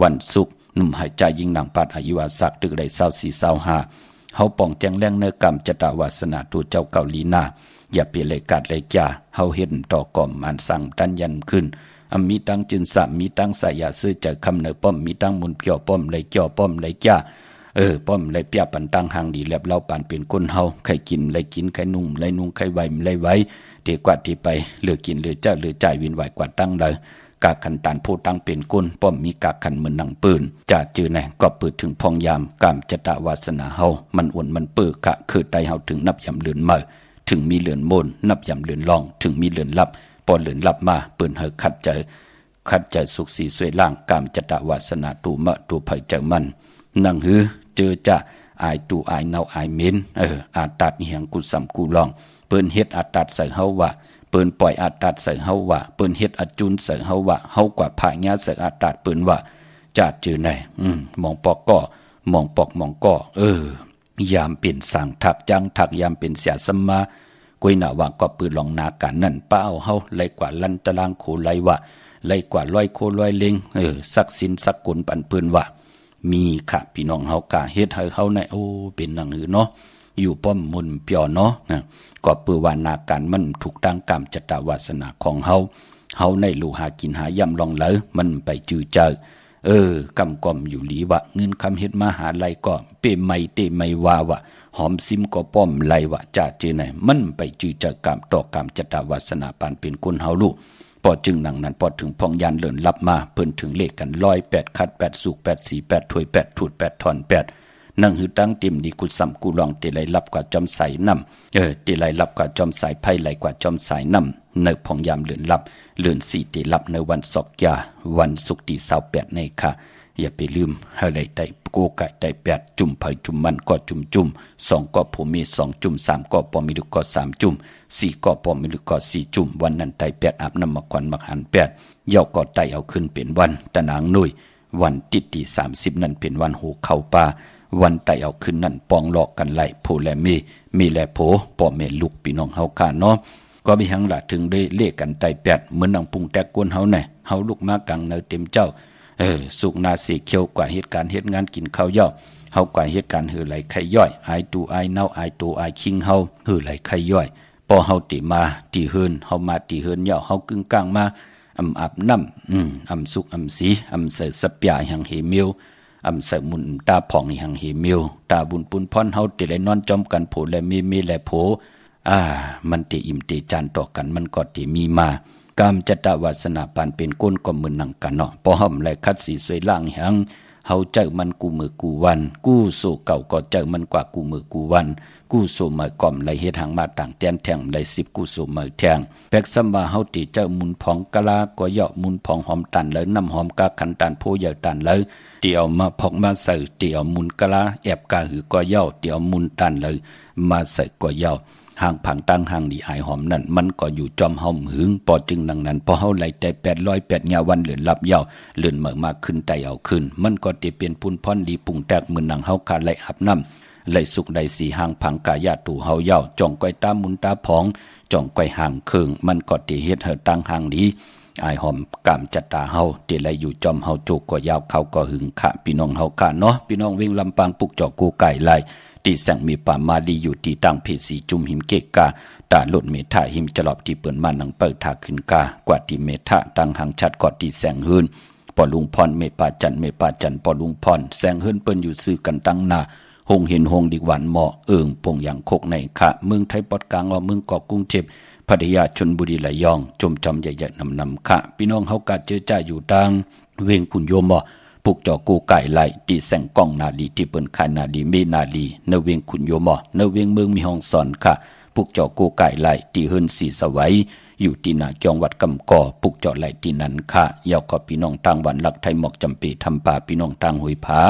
วันศุกร์หนุ่มหายใจยิงหนังปัดอายุอาศักตึกได้24-25เฮาป่องแจ้งแรงเนื้อกรรมจตวาสนาตัวเจ้าเกาหลีนาอย่าเปลี่ยนเลยกัดเลยจ่าเฮาเห็นต่อกล่อมอันสั่งดันยันขึ้นมีตั้งจินสามมีตั้งสายาซื้อใจคำเนอป้อมมีตั้งมุนเพียวป้อมเลยจ่อป้อมเลยจ่าป้อมเลยเปียปันตั้งหางดีแลบเล่าปานเป็นคนเฮาใครกินเลยกินใครนุ่งเลยนุ่งใครไหวเลยไหวเดกว่าที่ไปเหลือกินเหลือเจ้าเหลือใจวินไหวกว่าตั้งเลยกาขันตานผู้ตั้งเป็นก้นป้อมมีกาขันเหมือนหนังปืนจะจือไหนก็เปิดถึงพองยามกามจตวาสนาเฮามันอ้วนมันเปื้อกะคือไตเฮาถึงนับยำเลือนเมื่อถึงมีเลือนโมนนับยำเลือนลองถึงมีเลือนลับปอนเลือนลับมาปืนเฮาขัดใจสุขสีสวยล่างกามจตวาสนาตูมะตูเผยเจอมันนังหือเจอจะอายตูอายเนาอายเม้นอาตัดเหียงกุสัมกูลองเปิ้นเฮ็ดอาตัดใส่เฮาว่าเปิ้นปล่อยอาตัดใส่เฮาว่าเปิ้นเฮ็ดอาจุนใส่เฮาว่าเฮากว่าผาญาใส่อาตัดเปิ้นว่าจาดจือไหนมองปอกก็มองปอกมองก็ยามเป็นสั่งถักจังถักยามเป็นเสียสมมากุยหน้าว่าก็ปืนลองนากันนั่นป้าเอาเฮาไล่กว่าลันตารางโคไล่ว่าไล่กว่าร้อยโคร้อยเล็งสักสินสักกุลปันปืนว่ามีค่ะพี่น้องเฮากะเฮ็ดให้เฮาในเป็นหนังหือเนาะอยู่ป้อมมุนเปียวเนาะก็เปื้อว่านาการมันถูกตั้งกรรมจตวาสนาของเฮาในลูหากินหายำลองเหลอมันไปจือเจอกำกอมอยู่หลีวะเงินคำเฮ็ดมาหาไลก็เป้ไม่เตไม่ว่าวะหอมซิมก็ป้อมไลวะจ่าเจไหนมันไปจือเจอกรรมต่อกรรมจตวาสนาปานเป็นคนเฮาลูกพอจึงหนังนั้นพอถึงพองยานเลินรับมาเพิ่นถึงเลขกัน108คัด8สุก8 4 8ถ้วย8ถูด8ถอน8นั่งหือตั้งติ่มดีกุสัมกูลองเตไลรับกว่าจอมใสนำเตไลรับกว่าจอมสายไพ่ไหลกว่าจอมสายนำในพองยามเลินรับเลิน4เตรับในวันศอกยาวันศุกร์ที่28ในค่ะอย่าไปลืมให้ได้ไต่โกไก่ไต่8จุ่มไผ่จุ่มมันก็จุ่ม2ก็ผมมี2จุ่ม3ก็ปอมีลูกก็3จุ่ม4ก็ปอมีลูกก็4จุ่มวันนั้นไต่8อาบน้ำมะควันมักหัน8เย่าก็ไต่เอาขึ้นเป็นวันตะนางนุยวันติดที่30นั้นเป็นวันหูเข้าป่าวันไต่เอาขึ้นนั่นปองหลอกกันไหลโพและมีแลโพปอแม่ลูกพี่น้องเฮาค่ะเนาะก็มีหังละถึงได้เลขกันไต่8เหมือนนางปุงแตกกวนเฮาแน่เฮาลูกมากลางเนอเต็มเจ้าสุกนาเสียเขียวกว่าเหตุการณ์เหตุงานกินข้าวย่อเฮากว่าเหตุการณ์หือไหลไข่ย่อยอายตูอายเน่าอายตูอายคิงเฮาหือไหลไข่ย่อยพอเฮาติมาตีเฮินเฮามาตีเฮินย่อเฮากึ่งกลางมาอาบน้ำสุกสีเสสปยาหังเฮมิวเสมุนตาผ่องหังเฮมิวตาบุญปุนพรเฮาติเลยนอนจอมกันโผและมีแลโผมันติอิ่มติจานต่อกันมันก็ติมีมากามจตวาสนาปานเป็นก้นก็มือนังกันเนาะพอห่อมไหลคัดสีสวยล่างหังเฮาเจอมันกูมือกูวันกู้โซเก่าก็เจอมันกว่ากูมือกูวันกู้โซเมื่อก่อมไหลเฮ็ดหางมาต่างแตนแทงไหล10กู้โซเมื่อแทงแปกซัมบาเฮาติเจอมุนพองกะลาก็เหยาะมุนพองหอมตันเลยน้ำหอมกาขันตันโพเหยาตันเลยเตียวมาพอกมาใส่เตียวมุนกะลาแอบกาหือก็เหยาเตียวมุนตันเลยมาใส่ก็เหยาห่างผังตั้งห่างดีอายหอมนั่นมันก็อยู่จอมหอมหึงพอจึงดังนั้นพอเฮาไหลแต่808ญาวันเหลือนรับเย้าเลื่อนเมื่อมาขึ้นไตเอาขึ้นมันก็ติเป็นปุนพรดีปุงแตกมือนังเฮาขาดไหลอาบน้ำไหลสุกใดสีห่างผังกายาตูเฮาเย้าจ่องก้อยตามุนตาผองจ่องก้อยห่างเคิงมันก็ติเฮ็ดเฮาตั้งห่างดีอายหอมกามจัตตาเฮาติไหลอยู่จอมเฮาโจกก็ยาวเขาก็หึงค่ะพี่น้องเฮาค่ะเนาะพี่น้องเวิ่งลำปางปุกจอกกูไก่ไหลที่แสงมีป่ามาดีอยู่ที่ตั้งเพสีจุ่มหิมเกกาตาหลุดเมทาหิมจลอบที่เปิดมานังเปิดทาขึ้นกากว่าที่เมทาตั้งหางชัดกอดที่แสงหืนปอลุงพรเมปาจันปอลุงพรแสงหืนเปิ้นอยู่ซื้อกันตั้งนาหงเห็นหงดิกหวานเหมาะพงอย่างโคกในค่ะเมืองไทยปอดกลางเมืองเกาะกรุงเทพพัทยาชลบุรีระยองจมจอมใหญ่ๆนำค่ะพี่น้องเฮากะเจอจ้าอยู่ตังเวงคุณโยมบ่ปุกจอกูไก่ไหลตีแสงกล้องนาดีที่เปิ้นขายนาดีเมนาดีเนเวงขุนโยมอเนเวงเมืองมีห้องสอนค่ะ ปุกเจาะกูไก่ไหลที่เฮินสีสวัยอยู่ที่หน้าเกียงวัดกำก่อปุกเจาะไหลที่นั้นค่ะยาวขอพี่น้องทางวันหลักไทยหมอกจำปีทำป่าพี่น้องทางหุยผา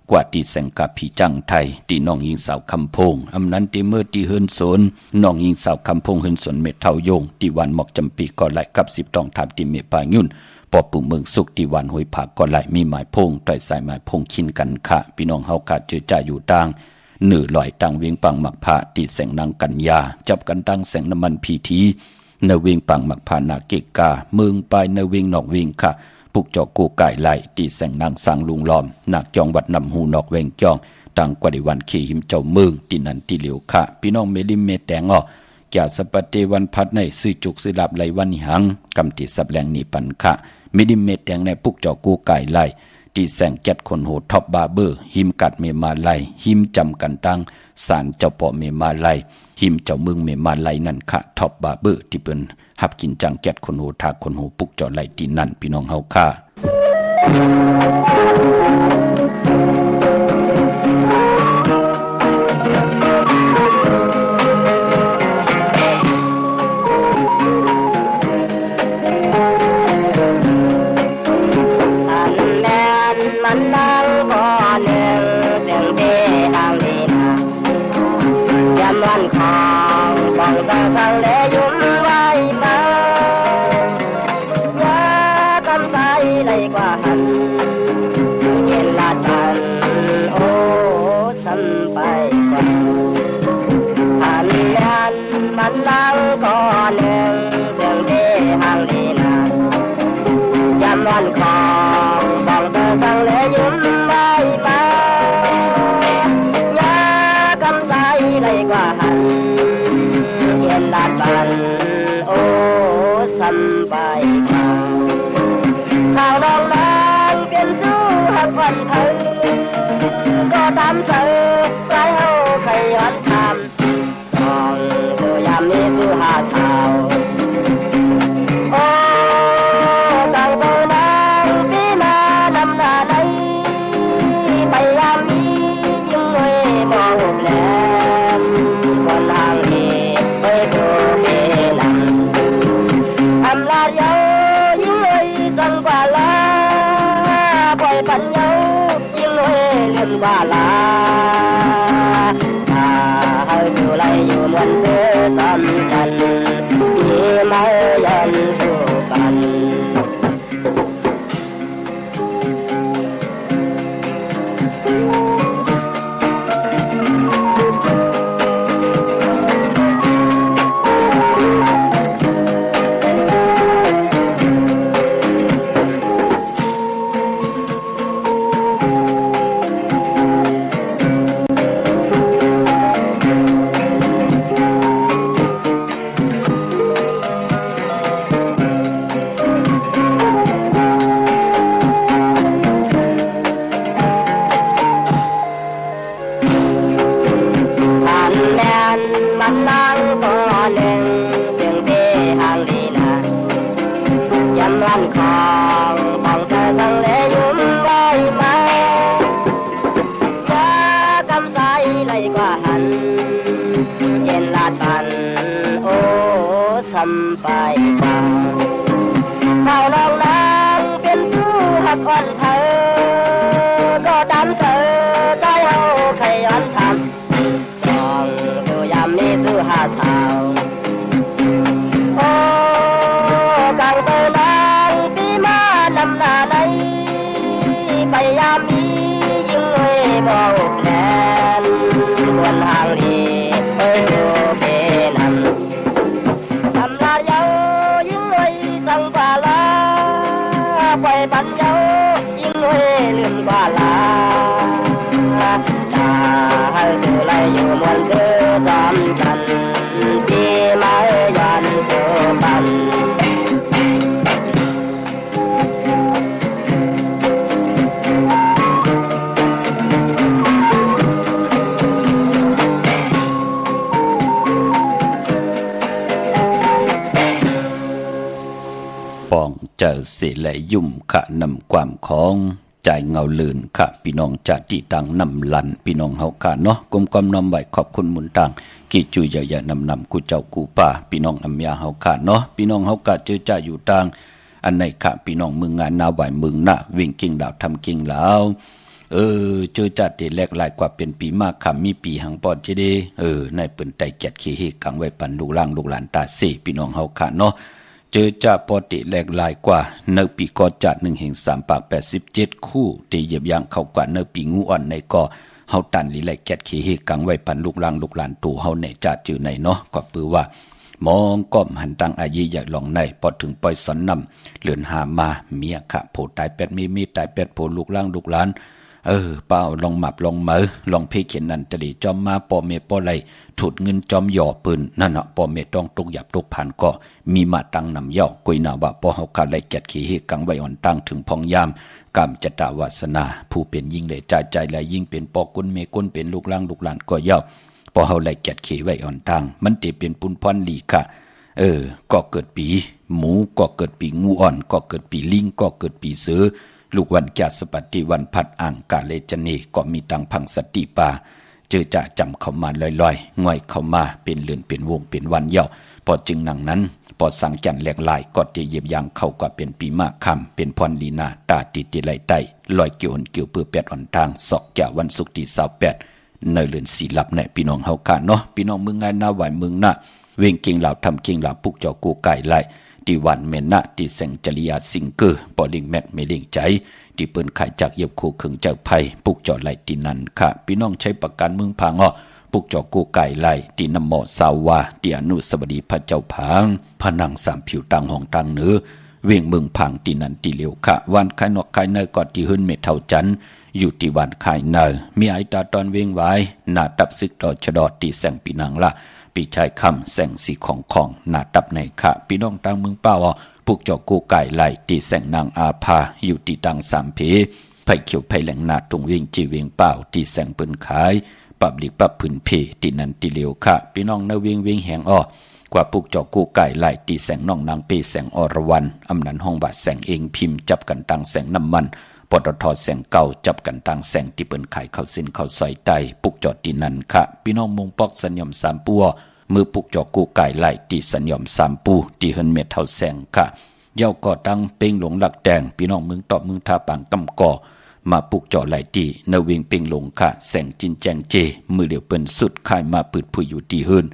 กว่าที่แสงกับพี่จังไทยที่น้องยิงสาวคำพงอำนั้นที่เมื่อที่เฮินสนน้องยิงสาวคำพงเฮินสนเม็ดเท่าโยงที่วันหมอกจำปีก็ไหลกับ10ต้องทับที่เมปายุ่นปอปู่เมืองสุขที่วันหุยผาก็ไหลมีหมายพงต่อยสายหมายพงชินกันค่ะพี่น้องเฮากะเจอจ่าอยู่ต่างเหนือลอยต่างเวียงปังหมักผาที่แสงนางกัญญาจับกันตั้งแสงน้ำมันพีทีในเวียงปังหมักผานาเกกาเมืองปลายในเวียงนอกเวียงค่ะปุกเจาะกูไก่ไหลที่แสงนางสร้างลุงล้อมนักจองวัดนำหูนอกเวงจองต่างกว่าในวันเขหิมเจ้าเมืองที่นั่นที่เหลียวค่ะพี่น้องเมลิมเมแตงแก่สปเตวันพัดในซื้อจุกซื้อลับไหลวันหังกำติสับแรงนี่ปันค่ะเมลิมเมแตงในปุกเจาะกูไก่ไหลที่แสงจัดคนโหท็อปบาร์เบอร์หิมกัดเมมาไลหิมจำกันตั้งศาลเจ้าปอเมมาไลหิมเจ้าเมืองเมมาไลนั่นค่ะท็อปบาร์เบอร์ที่เปิ้นหับกินจังแก๊ดคนโหทาคนโหปุกเจาะไหลที่นั่นพี่น้องเฮาค่ะว่าลาเฮาอยู่ไลอยู่มวนเสือซ้ำกันมีมายันสู่กันไปฟังเข้าลองนางเป็นสู้หักอ่อนเธอก็ตามเธอใจเฮาใครย้อนทำส่องดูยามนี้สู้หาสาวโอ้กังเตยนางปีมานำหน้าไหนไปยามนี้ยิ่งเลยบอกแลนบนทางนี้เอ้ยดูเปนำไปปัญญายิ่งเว้ลืมกว่าลาให้สู่ไลอยู่มวนเสือซ้ำกันที่มายันสู่ปันป้องเจอเสไหลยุ่มขะนำความของ ใจเงาเลินค่ะพี่น้องจะที่ตังนำลันพี่น้องเฮาค่ะเนาะกลมกอมน้อมไหวขอบคุณมุนตังกิจุยยะนำกูเจ้ากูป่าพี่น้องอัมยาเฮาค่ะเนาะพี่น้องเฮาค่ะเจอจ่าอยู่ตังอันไหนค่ะพี่น้องมึงงานนาไหวมึงน่ะวิ่งกิ่งดาวทำกิ่งแล้วเจอจัดเดแลกหลายกว่าเป็นปีมากคำมีปีหังปอดเจเดในเปิ้นไตแกดขี้เฮกังไว้ปันลูกล่างลูกหลานตาเสพี่น้องเฮาค่ะเนาะเจอจ่าปอดเดแลกหลายกว่าเนปีกอจัด1/387คู่เตเหยียบย่างเข้ากว่าเนปีงูอ่อนในก็เฮาตันลิไลแกดขี้เฮกังไว้ปันลูกล่างลูกหลานตู่เฮาในจัดจื้อในเนาะก็ปือว่ามองก้มหันตังอายีอยากลองในพอถึงปล่อยสอนนำเลือนหามาเมียค่ะโผตาย8มีตาย8โผลูกล่างลูกหลานเป้าลองหมับลองเหมอลองเพเขียนนันตลีจอมมาปอเมปอไหลถุดเงินจอมหย่อปืนนั่นน่ะปอเมต้องตกหยับตกผ่านก็มีมาตังนำเย่ากุยนาว่าปอเฮาคาไหลแกดขี้เฮกังไว้อ่อนตังถึงพองยามกามจตาวาสนาผู้เป็นยิ่งเลยใจไหลยิ่งเป็นปอกุนเมกุนเป็นลูกล่างลูกหลานก็เย่าปอเฮาไหลแกดขี้ไว้อ่อนตังมันเตเป็นปุนพรลีค่ะก็เกิดปีหมูก็เกิดปีงูอ่อนก็เกิดปีลิงก็เกิดปีเสือลูกวันแก่สปฏิวันพัดอ่างกาเลจเนก็มีตังพังสติปาเจอจะจำเข้ามาลอยๆง่อยเข้ามาเป็นเลือนเป็นวงเป็นวันเย่าพอจึงนังนั้นพอสังจันแหลกลายก็จะเหยียบยางเข้าก็เป็นปีมากคำเป็นพรลีนาตาติไหลไตลอยเกี่ยวเกี่ยวเพื่อแปดอ่อนทางศอกแก่วันศุกร์ที่28ในเลือนสีลับในพี่น้องเฮาค่ะเนาะพี่น้องเมืองงานหน้าไหวเมืองหน้าเวงเก่งเหล่าทำเก่งเหล่าปุกเจ้ากูไก่ไล่ที่วันเมนะที่แสงจริยาสิงเกอร์ปอลิงแมทเมลิงใจที่เปิ้นขายจากเย็บคู่ขึงเจ้าไผ่ปุกเจ้าไล่ที่นั่นค่ะพี่น้องใช้ประกันเมืองพางปุกเจ้ากูไก่ไล่ที่น้ำหมอสาวาที่อนุสบดีพระเจ้าผางพนังสามผิวตังห้องตังเหนือเวียงเมืองพังที่นั่นที่เลียวค่ะวันขายนอกขายเนยกอดที่หื้นเมเท่าจันอยู่ที่วันขายเนยมีไอตาตอนเวียงไว้หน้าตับซึกดอชดอที่แสงปีนังละปีชายคำแสงสีของหน้าตับในค่ะพี่น้องตังเมืองเป้าปุกเจ้ากูไก่ไหลตีแสงนางอาภาอยู่ที่ตังสามเพไผ่เขียวไผ่แหลงนาตรงเวียงจีเวียงเป้าที่แสงปืนขายปับดิปับพื้นเพที่นันตีเหลียวค่ะพี่น้องในเวียงแหงกว่าปุกเจ้ากูไก่ไหลตีแสงน้องนางเปแสงอรวันอำนันห้องบาดแสงเองพิมพ์จับกันตังแสงน้ำมันปตทแสงเก่าจับกันตังแสงที่เปิ้นขายข้าวสินข้าวซอยไตปุกจอดที่นันค่ะพี่น้องมงปอกสัญญมสามปัวมือปุกจอกูไก่ไหลตีสัญญมสามปูที่เฮินเม็ดเท่าแสงค่ะเย้าก่อตั้งเป้งหลงหลักแดงพี่น้องเมืองตอบเมืองทาปางกำก่อมาปุกจอไหลตีเนวิงเป้งหลงค่ะแสงจินแจงเจมือเดียวเปิ้นสุดขายมาปืดผู้อยู่ที่เฮิน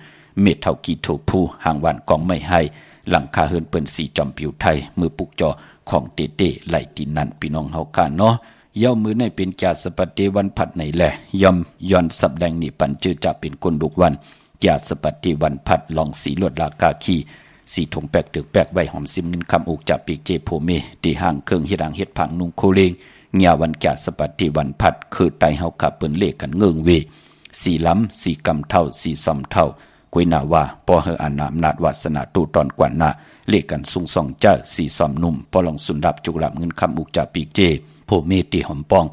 เม็ดเท่ากีโถผู้ห่างวันกองไม่ให้หลังคาเฮินเปิ้นสีจอมผิวไทยมือปุกจอของเตไหลตีนั่นพี่น้องเฮาค่ะเนาะเย้ามือในเป็นจาสปฏิวันพัดในแหละย่อมย้อนสับแดงนี่ปันจือจะเป็นคนลูกวันจาสปฏิวันพัดลองสีลวดลากาคีสีถงแปกตึกแปกไว้หอมซิมเงินคำอกจากปีกเจโพเมตีห่างเครื่องเฮ็ดเฮ็ดผังนุ่งโคเลงเงียวันจาสปฏิวันพัดคือไตเฮาขับเปิ้นเลขกันเงิงเวสีล้ำสีกำเท่าสีซอมเท่ากุยนาว่าปอเฮออนามนาดวาสนาตูตอนกว่านาเลขกันสุงสองเจ้าสีซอมนุ่มปอลองสุนดับจุกลับเงินคำอกจากปีกเจโพเมตีหอมป้อง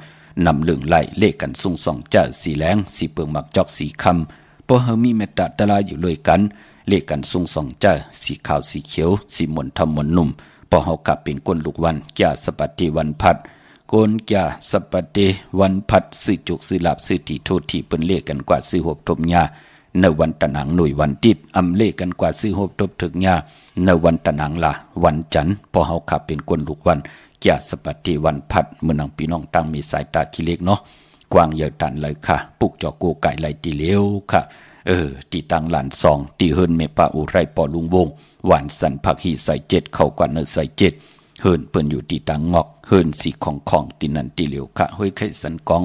นำเหลืองไหลเลขกันสุงสองเจ้าสีแหลงสีเปิงมักจอกสีคำปอเฮอมีเมตตาตะลาอยู่เลยกันเลขกันสุงสองเจ้าสีขาวสีเขียวสีมนทำมนนุ่มปอเฮากลับเป็นก้นลูกวันแก่สปฏิวันพัดโกนแก่สปฏิวันพัดสื่อจุกสื่อหลับสื่อที่โทษที่เปิ้นเลขกันกว่าสื่อหบทบยาในวันตะหนังหน่วยวันติดอำเลขกันกว่าสื่อหบทบถึกยาในวันตะหนังละวันจันทร์ปอเฮาขับเป็นก้นลูกวันแก่สปฏิวันพัดเมื่อนังพี่น้องตั้งมีสายตาขี้เล็กเนาะกว้างใหญ่ตันเลยค่ะปุกจอกูไก่ไหลตีเลี้ยวค่ะตีตังหลานซองตีเฮินเมปาอุไรปอลุงวงหวานสันผักหีใส่7เข้ากว่าเนใส่7เฮินเปิ้นอยู่ตีตังงอกเฮินสีของตีนันตีเหลียวค่ะห้อยไข่สันกอง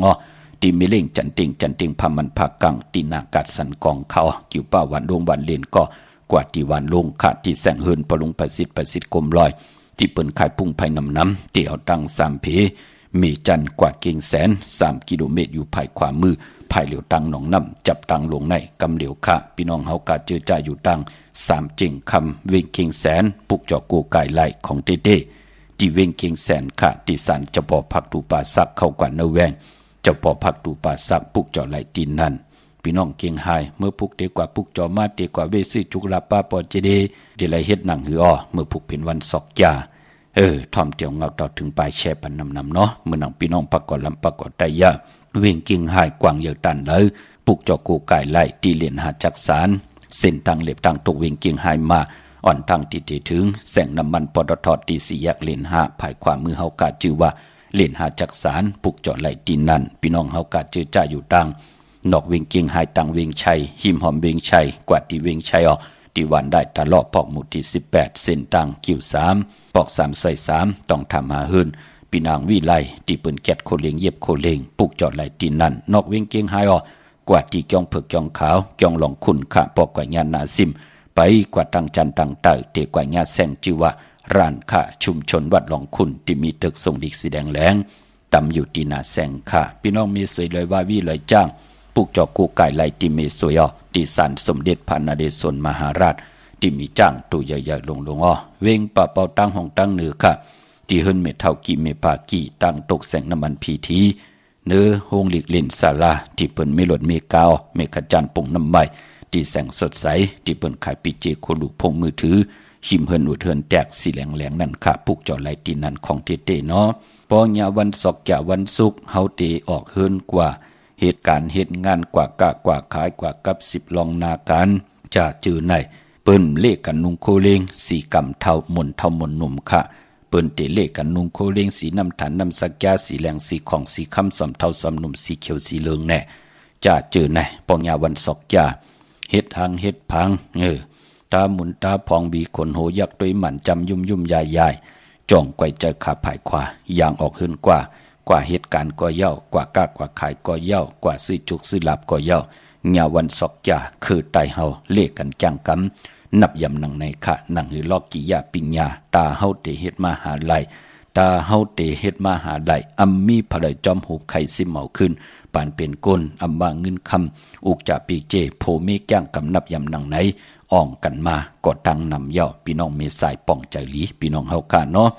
ตีเมเล่งจันติงพามันผักกังตีนากัดสันกองเขากิ่วป้าวันลงวันเลนก็กว่าตีวันลงค่ะที่แสงเฮินปลุงประสิทธิ์กลมลอยที่เปิ้นขายพุ่งไผ่น้ำที่เอาตัง3เพมีจันกว่าเก่งแสน3กิโลเมตรอยู่ภายขวามือภายเหลียวตังหนองน้ำจับตังลงในกำเหลียวค่ะพี่น้องเฮากาเจอจ่าอยู่ตัง3เจิงคำเวงเก่งแสนปุกจอกูไก่ไหลของเต้ที่เวงเก่งแสนค่ะที่สันจะพอพักตูป่าซักเข้ากว่าเนแวงจะพอพักตูป่าซักปุกจอไหลตีนนั่นพี่น้องเก่งหายเมื่อปุกเดกว่าปุกจอมาเดกว่าเวซื้อจุกลาป้าปอเจเดเดไลเฮ็ดหนังหือเมื่อปุกเป็นวันศอกยา ท่อมเตียวเงาต่อถึงปลายแช่ปันนำเนาะเมื่อนังพี่น้องปักก่อนลำปักก่อนได้ยะเวียงกิ่งหายกวางเยอะตันเลยปลูกจอกูไก่ไล่ตีเหรียญหาจักสารเส้นทางเล็บทางตกเวียงกิ่งหายมาอ่อนทางที่ถึงแสงน้ำมันปตทตีสี่แยกเหรียญหาภายความมือเฮากาจือว่าเหรียญหาจักสารปลูกจอไล่ตีนั่นพี่น้องเฮากาจือจ้าอยู่ตังนอกเวียงกิ่งหายตังเวียงชัยหิมหอมเวียงชัยกวาดที่เวียงชัยที่วันได้ตลอดปอกหมุดที่18เส้นทางคิว3ปอก3ซอย3ต้องทำหาหื้นปีนางวิไลที่ปืนแก๊สโคเลงเย็บโคเลงปลูกจอดไหลตีนั่นนอกเวียงเกียงไฮกว่าที่จองเผือกจองขาวจองหลองขุนขะปอกกว่างานนาซิมไปกว่าตังจันตังเตอเตกว่างานแสงจือว่าร้านขะชุมชนวัดหลองขุนที่มีตึกทรงดิกสีแดงแหลงตำอยู่ที่นาแสงขะพี่น้องมีสวยเลยว่าวิเลยจ้างปลูกจอกูไก่ไหลที่เมสวยที่ศาลสมเด็จพระนเรศวรมหาราชที่มีจ้างตัวใหญ่ๆลงเวงป่าเป่าตั้งห้องตั้งเหนือค่ะที่เฮิรนเมเท่ากีเมปากีตั้งตกแสงน้ำมันพีทีเนื้อโฮงหลีกเล่นศาลาที่เปิ้นเมลดเมกาวเมขจันปงน้ำใบที่แสงสดใสที่เปิ้นขายปีเจโคลูพงมือถือหิมเฮิรนอุดเฮิรนแตกสีแหลงนั่นค่ะผูกจอไหลตีนั่นของเตเนาะปอญาวันศอกแก่วันศุกร์เฮาเตออกเฮิรนกว่าเหตุการณ์เหตุงานกว่ากะกว่าขายกว่ากับ10ลองนาการจะจือในเปิ้นเลขกันนุงโคเลงสีกำเท่ามนเท่ามนหนุ่มค่ะเปิ้นเตเลขกันนุงโคเลงสีน้ำฐานน้ำสักยาสีแหลงสีของสีคำสำเท่าสำหนุ่มสีเขียวสีเหลืองแน่จะจือในปองยาวันศอกยาเฮ็ดทางเฮ็ดพังตาหมุนตาพองบีขนโหยักด้วยหมันจำยุ่มยายจ่องไกวเจอขาผายขวาอย่างออกขึ้นกว่าเหตุการณ์ก็เย่ากว่ากากว่าขายก็เย่ากว่าซื้อจุกซื้อหลับก็เย่าเงาวันศอกยาคือไตเฮาเลขกันจังกำนับยำหนังในขะหนังหือลอกกิยาปิญญาตาเฮาเตเฮ็ดมาหาไลตาเฮาเตเฮ็ดมาหาไลอัมมีพะเลยจอมหูไข่สิเมาขึ้นปานเป็นก้นอัมว่าเงินคำอุกจะปีเจโพเมแก้งกำนับยำหนังไหนอ่องกันมาก็ตั้งนำเย่าพี่น้องเมสายป่องใจหลีพี่น้องเฮาค่ะเนาะ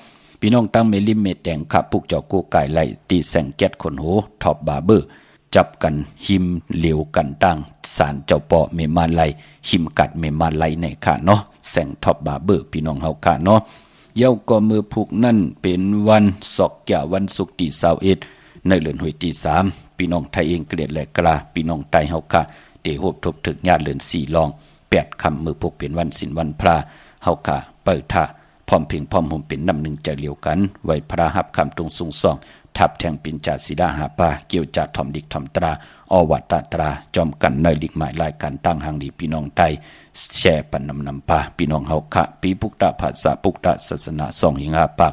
พี่น้องตั้งเมลิมเมแดงขับปุกเจ้ากูไก่ไหลตีแสงแก๊สขนโหทอบบาเบอร์จับกันหิมเหลียวกันตั้งสารเจ้าปอเมมาไลหิมกัดเมมาไลในค่ะเนาะแสงทอบบาเบอร์พี่น้องเฮาค่ะเนาะเย้าก็มือผูกนั่นเป็นวันศอกแก่วันศุกร์ที่21ในเดือนหวยที่3พี่น้องไทยเองเกลียดและกลาพี่น้องไทยเฮาค่ะเตโหบทบถึกญาติเดือน4ลอง8ค่ำมือผูกเป็นวันศีลวันพระเฮาค่ะเปิดท่าพร้อมเพียงพร้อมห่มเป็นน้ำหนึ่งใจเลียวกันไว้พระหับคำตรงสูงส่องทับแทงปินจ่าสีดาหาปาเกี่ยวจ่าทอมดิกทอมตราอวัตตราจอมกันในลิกหมายรายการตั้งหางดีพี่น้องไทยแช่ปันนำปาพี่น้องเฮาคะปีปุกตะภาษาปุกตะศาสนา2หิงหาปาก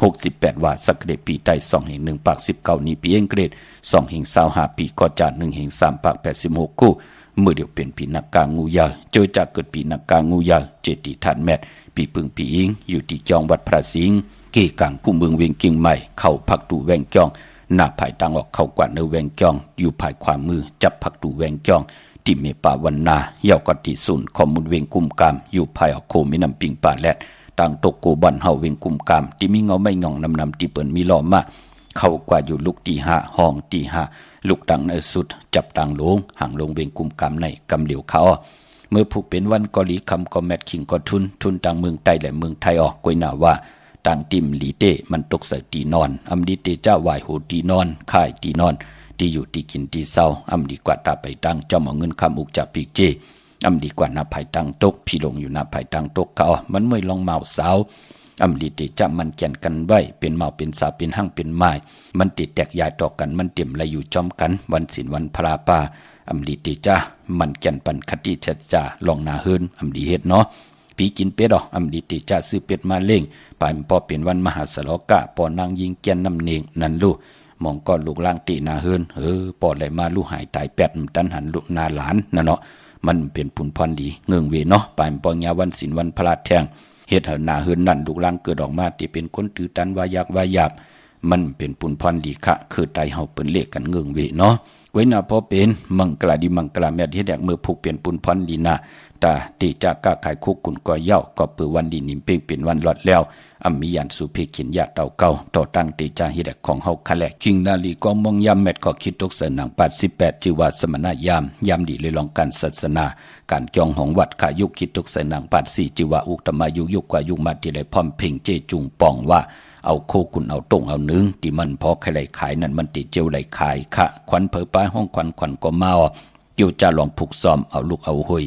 68ว่าสักเดปีไต2หิง1ปาก19นี้ปีเองเกรด2หิง25ปีก็จ่า1หิง3ปาก86คู่เมื่อเดียวเป็นปีนักกางูยาเจอจากเกิดปีนักกางูยาเจติทันแมทปีปึงปีอิงอยู่ที่จองวัดพระสิงห์เกี่กังผู้เมืองเวียงกิ่งใหม่เข้าพักตูแวงจองหน้าภายตังออกเข้ากว่าเนื้อแวงจองอยู่ภายขวามือจับพักตูแวงจองที่เมป่าวันนาเยาวกติศูนย์ข้อมูลเวียงกุมกามอยู่ภายออกโคมินำปิงป่าแลดต่างตกโกบันเฮาเวียงกุมกามที่มีเงาไม่งองนำที่เปิ่นมีล้อมาเข้ากว่าอยู่ลูกตี5ห้องตี5ลูกดังในสุดจับต่างลงห่างลงเวียงกุมกามในกำเหลียวเขาเมื่อผูกเป็นวันกอลีคำก็แมทคิงก็ทุนต่างเมืองไทยและเมืองไทยออกกวยหนาว่าต่างติมหลีเตมันตกใส่ตีนอนอำดีเตเจ้าไหวโหตีนอนค่ายตีนอนที่อยู่ที่กินที่เศร้าอำดีกว่าตาไปตั้งจอมเอาเงินคำอุกจากปีเจอำดีกว่านาภายตั้งตกพี่ลงอยู่นาภายตั้งตกเขามันเมื่อลองเมาสาวอำดีเตเจ้ามันแก่นกันไว้เป็นเมาเป็นสาวเป็นหั่งเป็นไม้มันติดแตกยายต่อกันมันเต็มไหลอยู่จอมกันวันศีลวันพระป่าอำดีติจ้ามันแก่นปันคติชัดจ่าลองนาเฮินอำดีเฮ็ดเนาะปีกินเป็ดอำดีติจ้าซื้อเป็ดมาเล่งปายพอเป็นวันมหาสลกะปอนางยิงแก่นน้ำเนงนั่นลูมองก้อนลูกล่างตินาเฮินปอดไหลมาลูกหายตายแปดตันหันลูกนาหลานนั่นเนาะมันเป็นผุนพรดีเงืองเวเนาะปายปองยาวันศีลวันพระแทงเฮ็ดให้นาเฮินนั่นลูกล่างเกิดออกมาที่เป็นคนถือตันวายักวายับมันเป็นผุนพรดีค่ะคือไตเฮาเปิ้นเลขกันเงืองเวเนาะไว้หน้าพอเป็นมังกลาดีมังกลาแม่เฮ็ดแดกมือผูกเปลี่ยนปุนพรดีนา ตาที่จะก้าขายคุกกุนก่อเย้าก็ปือวันดีนิมเป่งเป็นวันหลอดแล้วมียันสุเพขินยาเต่าเก่าต่อตั้งตีจาฮิดของเฮาคะแลคิงนาลีกองมองยามเม็ดก็คิดตกเสนาง88ชื่อว่าสมณยามดีเลยลองการศาสนาการเกี่ยงของวัดขายุคคิดตกเสนาง84ชื่อว่าอุตมายุกว่ายุมาที่ได้พร้อมเพ่งเจจุงปองว่าเอาโคกุนเอาต้งเอาเนื้อที่มันพอใครไหลขายนั่นมันติเจียวไหลขายค่ะควันเผยป้ายห้องควันก็เมาอยู่จะลองผูกซ้อมเอาลูกเอาหอย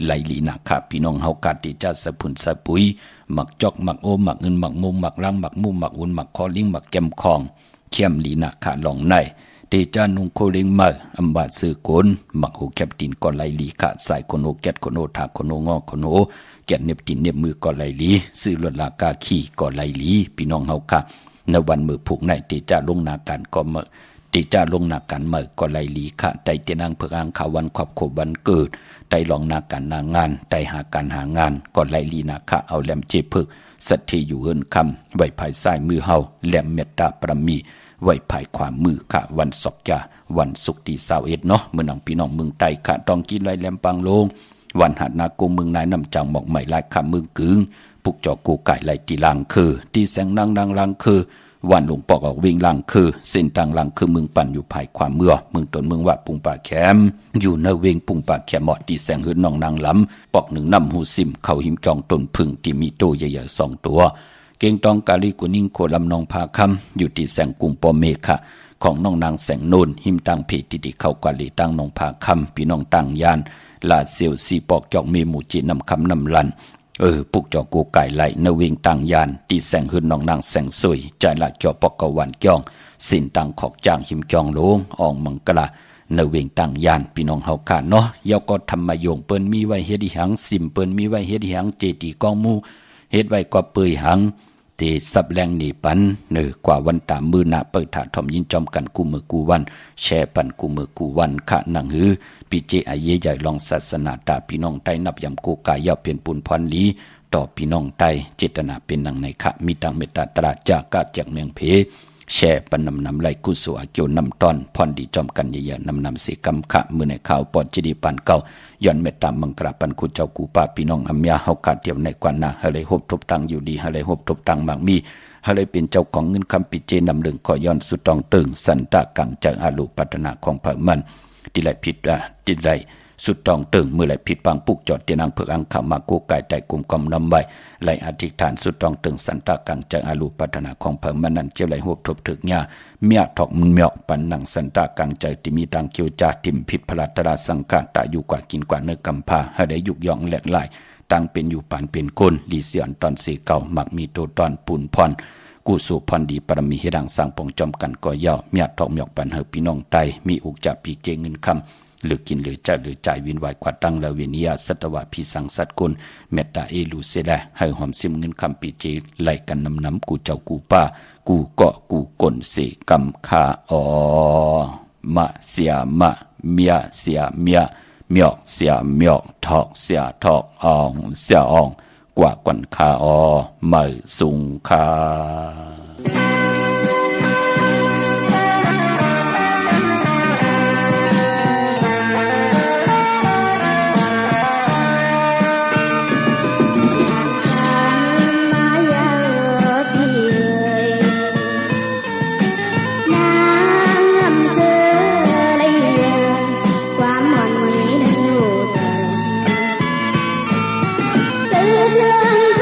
ไหลลีนักค่ะพี่น้องเฮากาติจะสะพุนสะปุยหมักจอกหมักโอหมักเงินหมักมุมหมักลังหมักมุมหมักอุ่นหมักคอลิงหมักแกมคองเข้มลีนักค่ะลองในเตจานุงโคลิงเมออัมบาซื้อคนหมักหูแคบตินก็ไหลลีค่ะสายคนโอแกตคนโอถาคนโองอคนโอแกตเน็บตินเน็บมือก็ไหลลีซื้อลวดลากาขี้ก็ไหลลีพี่น้องเฮาค่ะในวันมือผูกในเตจาลงนาการก็เมื่อติจาลงนาการเมื่อก็ไหลลีค่ะไตเตนางเพื่ออ้างข่าววันครอบครัววันเกิดไตลองนาการนางานไตหาการหางานก็ไหลลีนาค่ะเอาแหลมเจ็บพึกสัตที่อยู่เฮินคำไว้ภายซ้ายมือเฮาแหลมเมตตาประมีไว้ภายขวามือค่ะวันศกยาวันศุกร์ที่21เนาะเมื่อนังพี่น้องเมืองไตค่ะต้องกินไรแหลมปังลงวันหัดนากูเมืองนายนำจังหมอกใหม่ลายคำเมืองกึ่งปุกจอกูไก่ไหลตีลังคือที่แสงดังลังคือวันหลวงปอกออกวิ่งลังคือเส้นต่างลังคือเมืองปั่นอยู่ภายความเมื่อเมืองตนเมืองว่าปุงป่าแคมอยู่ในเวงปุงป่าแคมเหมาะที่แสงหืนนองนางล้ำปอกหนึ่งน้ำหูซิมเขาหิมจองต้นพึ่งที่มีโตใหญ่ๆ2ตัวเก่งตองกาลีกุนิ่งโคลำนองพาคำอยู่ที่แสงกุงปอเมฆะของน้องนางแสงโนนหิมตังเพติที่เข้ากาลีตั้งนองพาคำพี่น้องตั้งยานลาเซียวสีปอกจอกเมหมูจีนำคำนำลันปุกจอกูไก่ไหลนเวงต่างยานตีแสงหืนนองนางแสงสวยใจละเกี่ยวปอกกวันเกี่ยงสินตังขอกจางหิมจองโลงอ่องมังกะละนเวงต่างยานพี่น้องเฮาขาเนาะยาก็ทำมาโยงเปิ้นมีไว้เฮ็ดหังสิมเปิ้นมีไว้เฮ็ดหังเจตีกองมูเฮ็ดไว้ก็เปื่อยหังที่สับแรงหนีปันกว่าวันตามมือหน้าเปิดถาถมยินจอมกันกูมือกูวันแช่ปันกูมือกูวันขะนังหือปีเจอาเยใหญ่ลองศาสนาตาพี่น้องไตนับยำกูกายยาวเปลี่ยนปุนพรลีต่อพี่น้องไตเจตนาเป็นนังในขะมีตังเมตตาตราจากกาจากเมืองเพแช่ปันนำไหลกุศลเกี่ยวนำตอนพรดีจอมกันเยอะนำเสกำขะมือในข่าวปอดจิดีปันเก่าย้อนเมตตามังกราปันคุณเจ้ากูป้าพี่น้องอัมยาเฮาขาดเดียวในกวนนาเฮเลยหบทบตังอยู่ดีเฮเลยหบทบตังมากมีเฮเลยเป็นเจ้าของเงินคำปิเจนำเรื่องขอย้อนสุดตองตึงสันตะกังจากอาลูปัตนาของพระมันดิไลผิดดิไลสุดตองตึงเมื่อไหลผิดปังปุกจอดเตียนังเพื่ออังขามากูกายแต่กลุ่มกอมนำไว้ไหลอธิษฐานสุดตองตึงสันตะกังจากอาลูปัตนาของพระมันนั้นเจ้าไหลหบทบถึกญาเมียถอกมันเมียปันนังสันตะกังใจที่มีตังเกียวจาติมพิษพลาตราสังกาตาอยู่กว่ากินกว่าเนื้อกำพาให้ได้ยุกย่องแหลกหลายตั้งเป็นอยู่ปานเป็นคนลีเสียนตอนสีเก่ามักมีตัวตอนปูนพรกูสุพรดีปรมีเฮดังสร้างปองจอมกันก่อย่อเมียถอกเมียปันเฮพี่น้องไตมีอุกจับปีเจเงินคำหรือกินหรือจ่ายหรือจ่ายวินไหวกว่าตั้งละเวนียสัตวะพิสังสัตกุลเมตตาเอลูเซแลให้หอมซิมเงินคำปีเจไหลกันน้ำกูเจ้ากูป้ากูเกาะกูกลเสกำคาอมะเสียมะเมียเสียเมียเมียเสียเมียทอกเสียทอกอองเสียอองกว่ากวนคาอไม่สุงคาเ